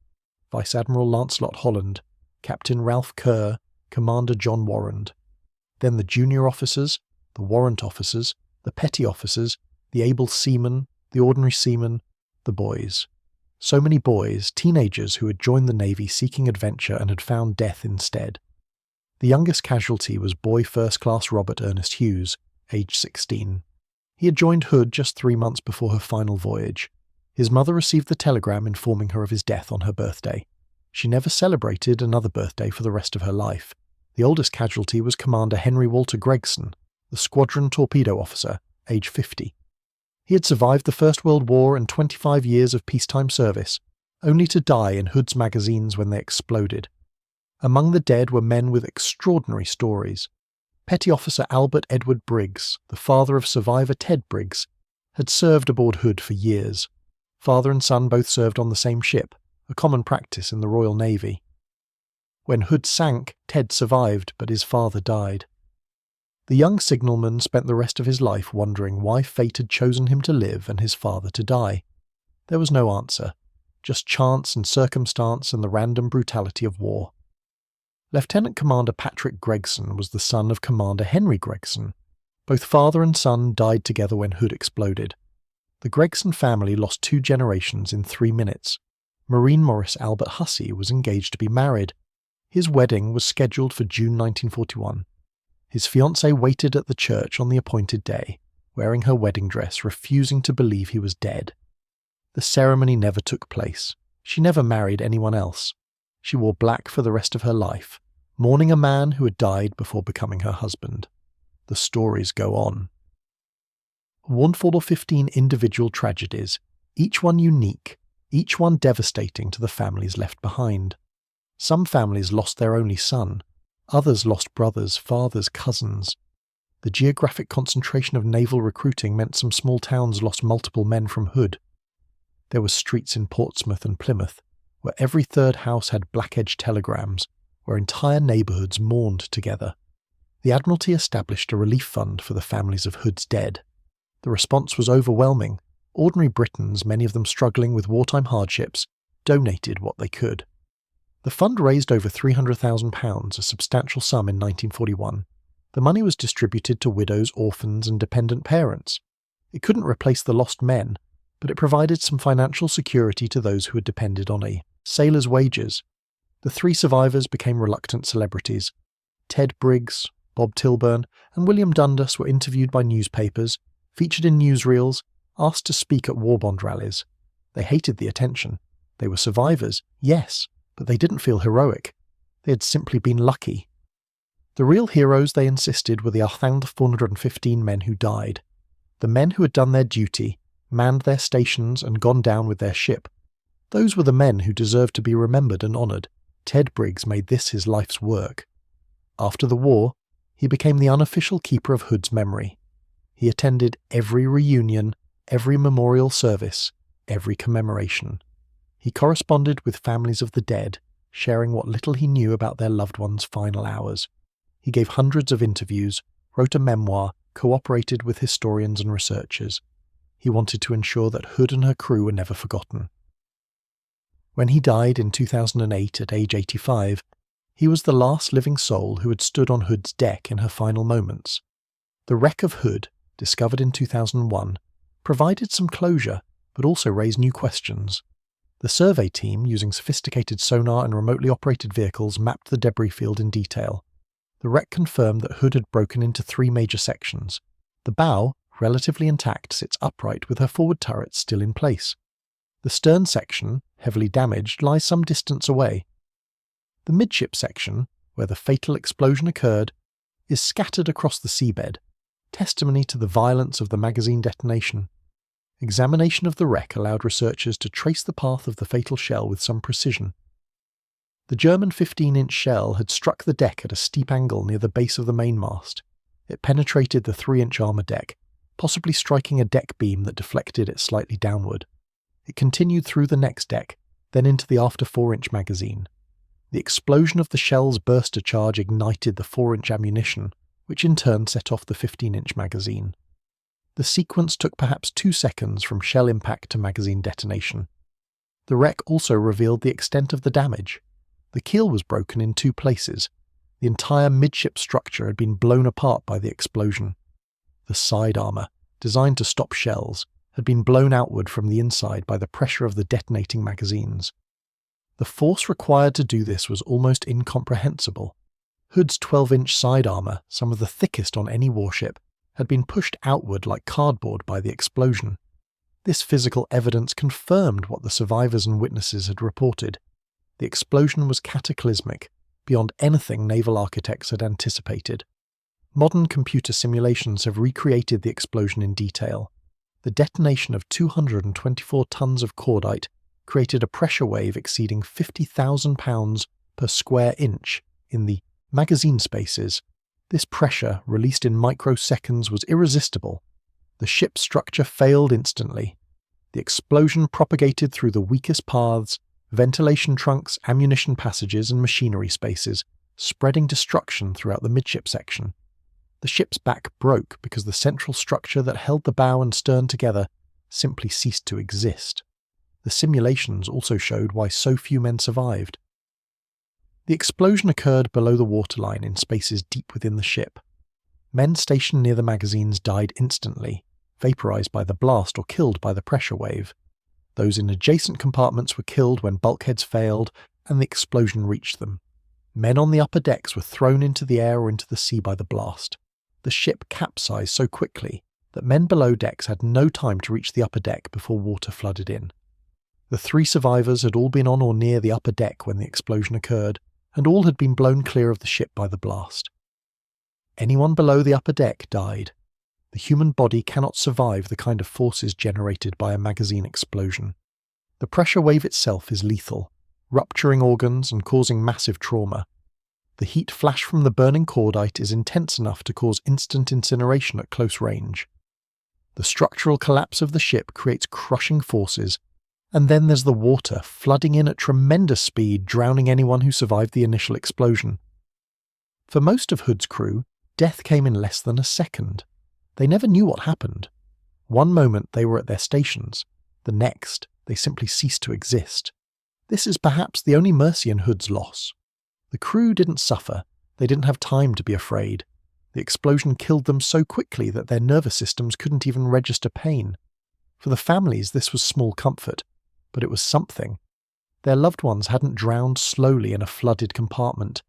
Vice Admiral Lancelot Holland, Captain Ralph Kerr, Commander John Warrand. Then the junior officers, the warrant officers, the petty officers, the able seamen, the ordinary seamen, the boys. So many boys, teenagers who had joined the Navy seeking adventure and had found death instead. The youngest casualty was boy First Class Robert Ernest Hughes, aged 16. He had joined Hood just 3 months before her final voyage. His mother received the telegram informing her of his death on her birthday. She never celebrated another birthday for the rest of her life. The oldest casualty was Commander Henry Walter Gregson, the squadron torpedo officer, age 50. He had survived the First World War and 25 years of peacetime service, only to die in Hood's magazines when they exploded. Among the dead were men with extraordinary stories. Petty Officer Albert Edward Briggs, the father of survivor Ted Briggs, had served aboard Hood for years. Father and son both served on the same ship, a common practice in the Royal Navy. When Hood sank, Ted survived, but his father died. The young signalman spent the rest of his life wondering why fate had chosen him to live and his father to die. There was no answer, just chance and circumstance and the random brutality of war. Lieutenant Commander Patrick Gregson was the son of Commander Henry Gregson. Both father and son died together when Hood exploded. The Gregson family lost 2 generations in 3 minutes. Marine Morris Albert Hussey was engaged to be married. His wedding was scheduled for June 1941. His fiancée waited at the church on the appointed day, wearing her wedding dress, refusing to believe he was dead. The ceremony never took place. She never married anyone else. She wore black for the rest of her life, mourning a man who had died before becoming her husband. The stories go on. 115 individual tragedies, each one unique, each one devastating to the families left behind. Some families lost their only son. Others lost brothers, fathers, cousins. The geographic concentration of naval recruiting meant some small towns lost multiple men from Hood. There were streets in Portsmouth and Plymouth, where every third house had black-edged telegrams, where entire neighbourhoods mourned together. The Admiralty established a relief fund for the families of Hood's dead. The response was overwhelming. Ordinary Britons, many of them struggling with wartime hardships, donated what they could. The fund raised over £300,000, a substantial sum in 1941. The money was distributed to widows, orphans and dependent parents. It couldn't replace the lost men, but it provided some financial security to those who had depended on a sailor's wages. The 3 survivors became reluctant celebrities. Ted Briggs, Bob Tilburn and William Dundas were interviewed by newspapers, featured in newsreels, asked to speak at war bond rallies. They hated the attention. They were survivors, yes, but they didn't feel heroic. They had simply been lucky. The real heroes, they insisted, were the 415 men who died. The men who had done their duty, manned their stations and gone down with their ship. Those were the men who deserved to be remembered and honoured. Ted Briggs made this his life's work. After the war, he became the unofficial keeper of Hood's memory. He attended every reunion, every memorial service, every commemoration. He corresponded with families of the dead, sharing what little he knew about their loved ones' final hours. He gave hundreds of interviews, wrote a memoir, cooperated with historians and researchers. He wanted to ensure that Hood and her crew were never forgotten. When he died in 2008 at age 85, he was the last living soul who had stood on Hood's deck in her final moments. The wreck of Hood, discovered in 2001, provided some closure, but also raised new questions. The survey team, using sophisticated sonar and remotely operated vehicles, mapped the debris field in detail. The wreck confirmed that Hood had broken into 3 major sections. The bow, relatively intact, sits upright with her forward turrets still in place. The stern section, heavily damaged, lies some distance away. The midship section, where the fatal explosion occurred, is scattered across the seabed, testimony to the violence of the magazine detonation. Examination of the wreck allowed researchers to trace the path of the fatal shell with some precision. The German 15-inch shell had struck the deck at a steep angle near the base of the mainmast. It penetrated the 3-inch armour deck, possibly striking a deck beam that deflected it slightly downward. It continued through the next deck, then into the after 4-inch magazine. The explosion of the shell's burster charge ignited the 4-inch ammunition, which in turn set off the 15-inch magazine. The sequence took perhaps 2 seconds from shell impact to magazine detonation. The wreck also revealed the extent of the damage. The keel was broken in 2 places. The entire midship structure had been blown apart by the explosion. The side armour, designed to stop shells, had been blown outward from the inside by the pressure of the detonating magazines. The force required to do this was almost incomprehensible. Hood's 12-inch side armour, some of the thickest on any warship, had been pushed outward like cardboard by the explosion. This physical evidence confirmed what the survivors and witnesses had reported. The explosion was cataclysmic, beyond anything naval architects had anticipated. Modern computer simulations have recreated the explosion in detail. The detonation of 224 tons of cordite created a pressure wave exceeding 50,000 pounds per square inch in the magazine spaces. This pressure, released in microseconds, was irresistible. The ship's structure failed instantly. The explosion propagated through the weakest paths, ventilation trunks, ammunition passages, and machinery spaces, spreading destruction throughout the midship section. The ship's back broke because the central structure that held the bow and stern together simply ceased to exist. The simulations also showed why so few men survived. The explosion occurred below the waterline in spaces deep within the ship. Men stationed near the magazines died instantly, vaporized by the blast or killed by the pressure wave. Those in adjacent compartments were killed when bulkheads failed and the explosion reached them. Men on the upper decks were thrown into the air or into the sea by the blast. The ship capsized so quickly that men below decks had no time to reach the upper deck before water flooded in. The 3 survivors had all been on or near the upper deck when the explosion occurred, and all had been blown clear of the ship by the blast. Anyone below the upper deck died. The human body cannot survive the kind of forces generated by a magazine explosion. The pressure wave itself is lethal, rupturing organs and causing massive trauma. The heat flash from the burning cordite is intense enough to cause instant incineration at close range. The structural collapse of the ship creates crushing forces, and then there's the water flooding in at tremendous speed, drowning anyone who survived the initial explosion. For most of Hood's crew, death came in less than a second. They never knew what happened. One moment they were at their stations, the next they simply ceased to exist. This is perhaps the only mercy in Hood's loss. The crew didn't suffer, they didn't have time to be afraid. The explosion killed them so quickly that their nervous systems couldn't even register pain. For the families this was small comfort, but it was something. Their loved ones hadn't drowned slowly in a flooded compartment.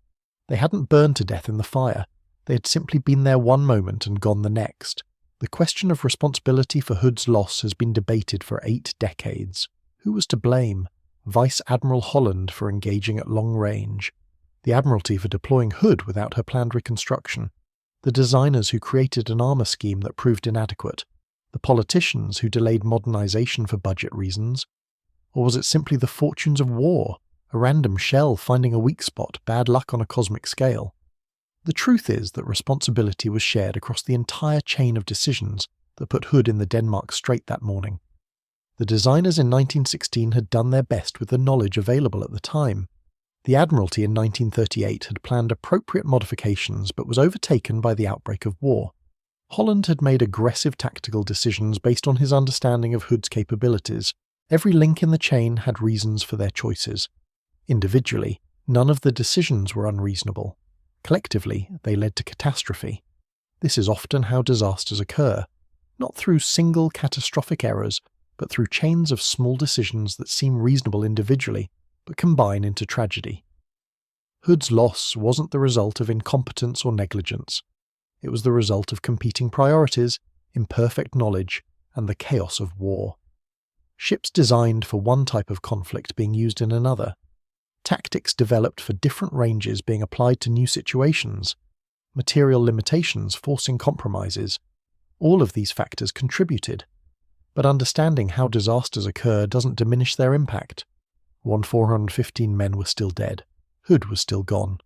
They hadn't burned to death in the fire. They had simply been there one moment and gone the next. The question of responsibility for Hood's loss has been debated for 8 decades. Who was to blame? Vice Admiral Holland for engaging at long range, the Admiralty for deploying Hood without her planned reconstruction, the designers who created an armour scheme that proved inadequate, the politicians who delayed modernisation for budget reasons, or was it simply the fortunes of war, a random shell finding a weak spot, bad luck on a cosmic scale? The truth is that responsibility was shared across the entire chain of decisions that put Hood in the Denmark Strait that morning. The designers in 1916 had done their best with the knowledge available at the time. The Admiralty in 1938 had planned appropriate modifications but was overtaken by the outbreak of war. Holland had made aggressive tactical decisions based on his understanding of Hood's capabilities. Every link in the chain had reasons for their choices. Individually, none of the decisions were unreasonable. Collectively, they led to catastrophe. This is often how disasters occur, not through single catastrophic errors, but through chains of small decisions that seem reasonable individually, but combine into tragedy. Hood's loss wasn't the result of incompetence or negligence. It was the result of competing priorities, imperfect knowledge, and the chaos of war. Ships designed for one type of conflict being used in another. Tactics developed for different ranges being applied to new situations. Material limitations forcing compromises. All of these factors contributed. But understanding how disasters occur doesn't diminish their impact. 415 men were still dead. Hood was still gone.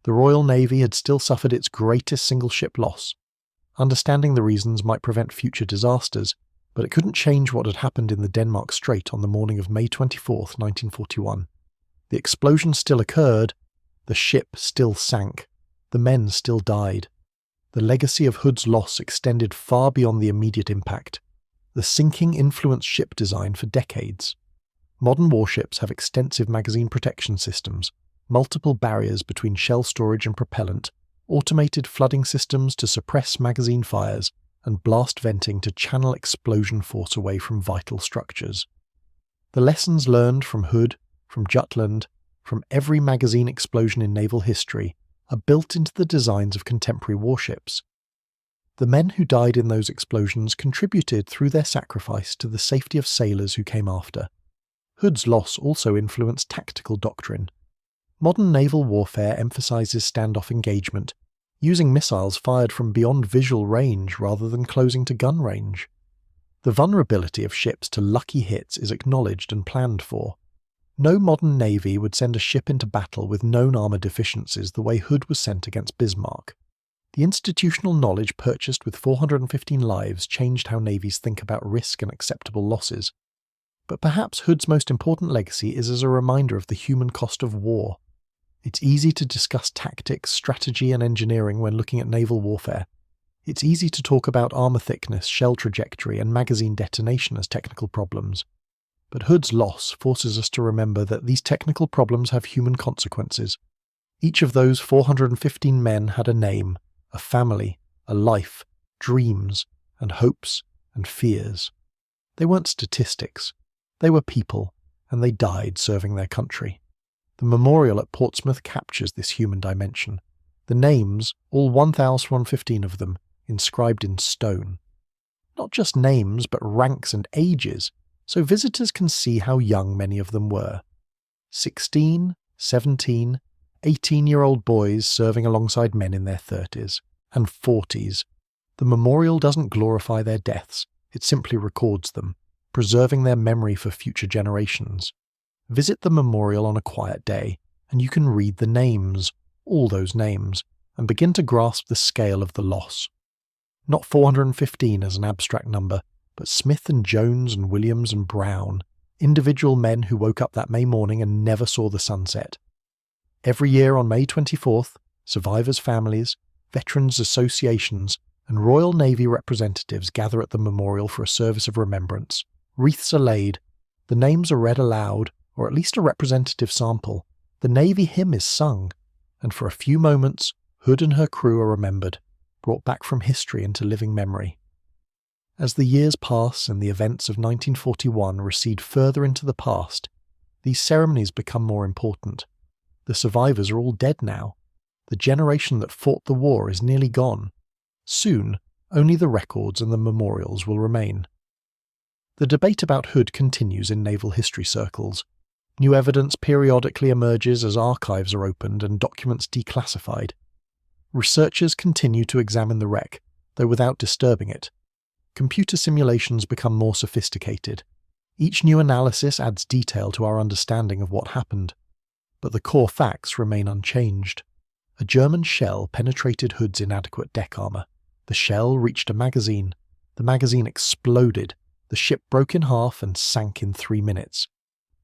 The Royal Navy had still suffered its greatest single ship loss. Understanding the reasons might prevent future disasters, but it couldn't change what had happened in the Denmark Strait on the morning of May 24, 1941. The explosion still occurred, the ship still sank, the men still died. The legacy of Hood's loss extended far beyond the immediate impact. The sinking influenced ship design for decades. Modern warships have extensive magazine protection systems, multiple barriers between shell storage and propellant, automated flooding systems to suppress magazine fires, and blast venting to channel explosion force away from vital structures. The lessons learned from Hood, from Jutland, from every magazine explosion in naval history are built into the designs of contemporary warships. The men who died in those explosions contributed through their sacrifice to the safety of sailors who came after. Hood's loss also influenced tactical doctrine. Modern naval warfare emphasizes standoff engagement, using missiles fired from beyond visual range rather than closing to gun range. The vulnerability of ships to lucky hits is acknowledged and planned for. No modern navy would send a ship into battle with known armour deficiencies the way Hood was sent against Bismarck. The institutional knowledge purchased with 415 lives changed how navies think about risk and acceptable losses. But perhaps Hood's most important legacy is as a reminder of the human cost of war. It's easy to discuss tactics, strategy and engineering when looking at naval warfare. It's easy to talk about armour thickness, shell trajectory and magazine detonation as technical problems. But Hood's loss forces us to remember that these technical problems have human consequences. Each of those 415 men had a name, a family, a life, dreams, and hopes and fears. They weren't statistics. They were people, and they died serving their country. The memorial at Portsmouth captures this human dimension. The names, all 1,115 of them, inscribed in stone. Not just names, but ranks and ages, so visitors can see how young many of them were. 16, 17, 18-year-old boys serving alongside men in their 30s and 40s. The memorial doesn't glorify their deaths, it simply records them, preserving their memory for future generations. Visit the memorial on a quiet day, and you can read the names, all those names, and begin to grasp the scale of the loss. Not 415 as an abstract number, but Smith and Jones and Williams and Brown, individual men who woke up that May morning and never saw the sunset. Every year on May 24th, survivors' families, veterans' associations, and Royal Navy representatives gather at the memorial for a service of remembrance. Wreaths are laid, the names are read aloud, or at least a representative sample. The Navy hymn is sung, and for a few moments, Hood and her crew are remembered, brought back from history into living memory. As the years pass and the events of 1941 recede further into the past, these ceremonies become more important. The survivors are all dead now. The generation that fought the war is nearly gone. Soon, only the records and the memorials will remain. The debate about Hood continues in naval history circles. New evidence periodically emerges as archives are opened and documents declassified. Researchers continue to examine the wreck, though without disturbing it. Computer simulations become more sophisticated. Each new analysis adds detail to our understanding of what happened. But the core facts remain unchanged. A German shell penetrated Hood's inadequate deck armour. The shell reached a magazine. The magazine exploded. The ship broke in half and sank in 3 minutes.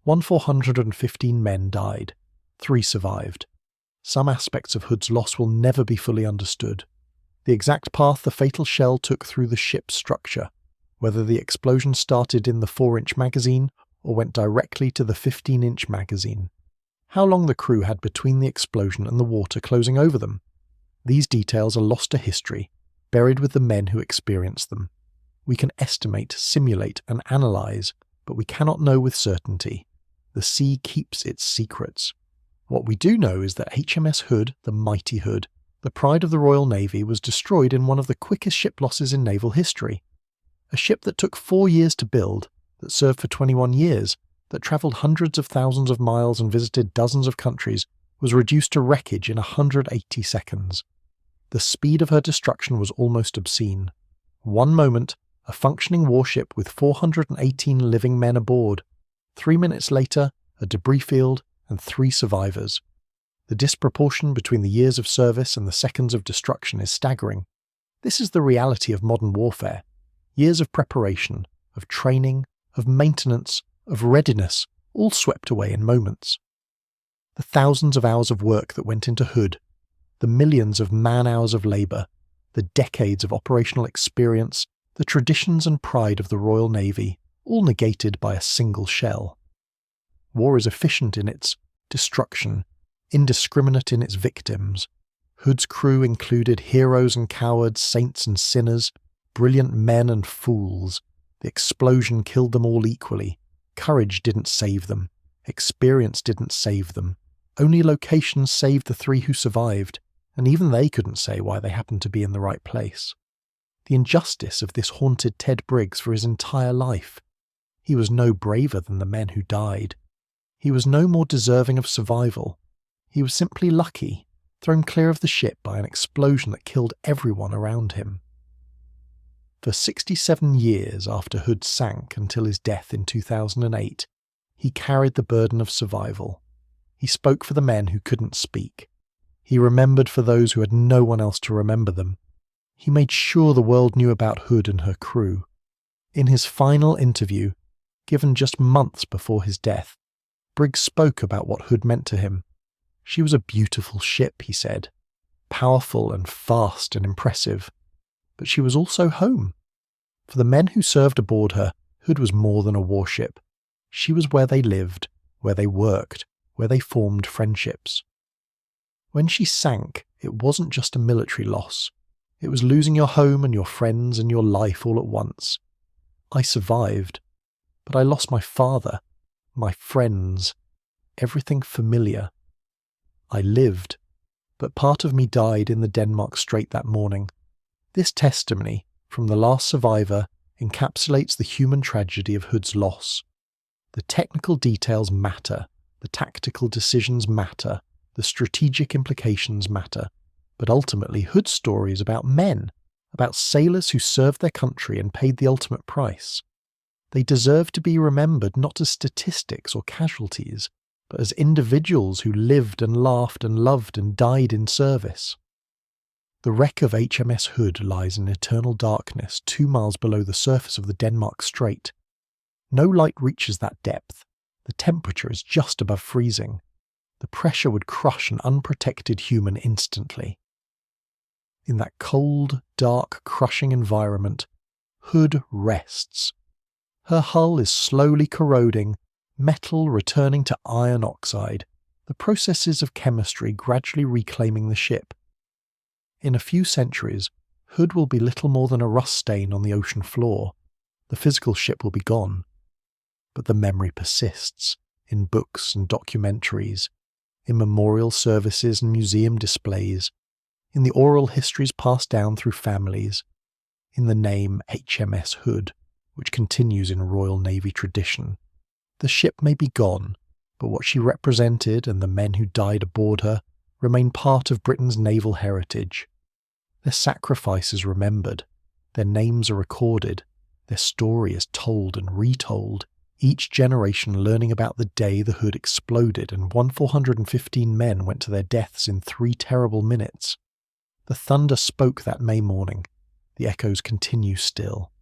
415 men died. 3 survived. Some aspects of Hood's loss will never be fully understood. The exact path the fatal shell took through the ship's structure, whether the explosion started in the 4-inch magazine or went directly to the 15-inch magazine. How long the crew had between the explosion and the water closing over them. These details are lost to history, buried with the men who experienced them. We can estimate, simulate, and analyse, but we cannot know with certainty. The sea keeps its secrets. What we do know is that HMS Hood, the mighty Hood, The pride of the Royal Navy was destroyed in one of the quickest ship losses in naval history. A ship that took 4 years to build, that served for 21 years, that travelled hundreds of thousands of miles and visited dozens of countries, was reduced to wreckage in 180 seconds. The speed of her destruction was almost obscene. One moment, a functioning warship with 418 living men aboard. 3 minutes later, a debris field and 3 survivors. The disproportion between the years of service and the seconds of destruction is staggering. This is the reality of modern warfare. Years of preparation, of training, of maintenance, of readiness, all swept away in moments. The thousands of hours of work that went into Hood, the millions of man-hours of labour, the decades of operational experience, the traditions and pride of the Royal Navy, all negated by a single shell. War is efficient in its destruction, indiscriminate in its victims. Hood's crew included heroes and cowards, saints and sinners, brilliant men and fools. The explosion killed them all equally. Courage didn't save them. Experience didn't save them. Only location saved the 3 who survived, and even they couldn't say why they happened to be in the right place. The injustice of this haunted Ted Briggs for his entire life. He was no braver than the men who died. He was no more deserving of survival. He was simply lucky, thrown clear of the ship by an explosion that killed everyone around him. For 67 years after Hood sank until his death in 2008, he carried the burden of survival. He spoke for the men who couldn't speak. He remembered for those who had no one else to remember them. He made sure the world knew about Hood and her crew. In his final interview, given just months before his death, Briggs spoke about what Hood meant to him. She was a beautiful ship, he said, powerful and fast and impressive. But she was also home. For the men who served aboard her, Hood was more than a warship. She was where they lived, where they worked, where they formed friendships. When she sank, it wasn't just a military loss. It was losing your home and your friends and your life all at once. I survived, but I lost my father, my friends, everything familiar. I lived, but part of me died in the Denmark Strait that morning. This testimony from the last survivor encapsulates the human tragedy of Hood's loss. The technical details matter, the tactical decisions matter, the strategic implications matter, but ultimately Hood's story is about men, about sailors who served their country and paid the ultimate price. They deserve to be remembered not as statistics or casualties, but as individuals who lived and laughed and loved and died in service. The wreck of HMS Hood lies in eternal darkness 2 miles below the surface of the Denmark Strait. No light reaches that depth. The temperature is just above freezing. The pressure would crush an unprotected human instantly. In that cold, dark, crushing environment, Hood rests. Her hull is slowly corroding, metal returning to iron oxide, the processes of chemistry gradually reclaiming the ship. In a few centuries, Hood will be little more than a rust stain on the ocean floor. The physical ship will be gone. But the memory persists, in books and documentaries, in memorial services and museum displays, in the oral histories passed down through families, in the name HMS Hood, which continues in Royal Navy tradition. The ship may be gone, but what she represented and the men who died aboard her remain part of Britain's naval heritage. Their sacrifice is remembered, their names are recorded, their story is told and retold, each generation learning about the day the Hood exploded and 415 men went to their deaths in 3 terrible minutes. The thunder spoke that May morning. The echoes continue still.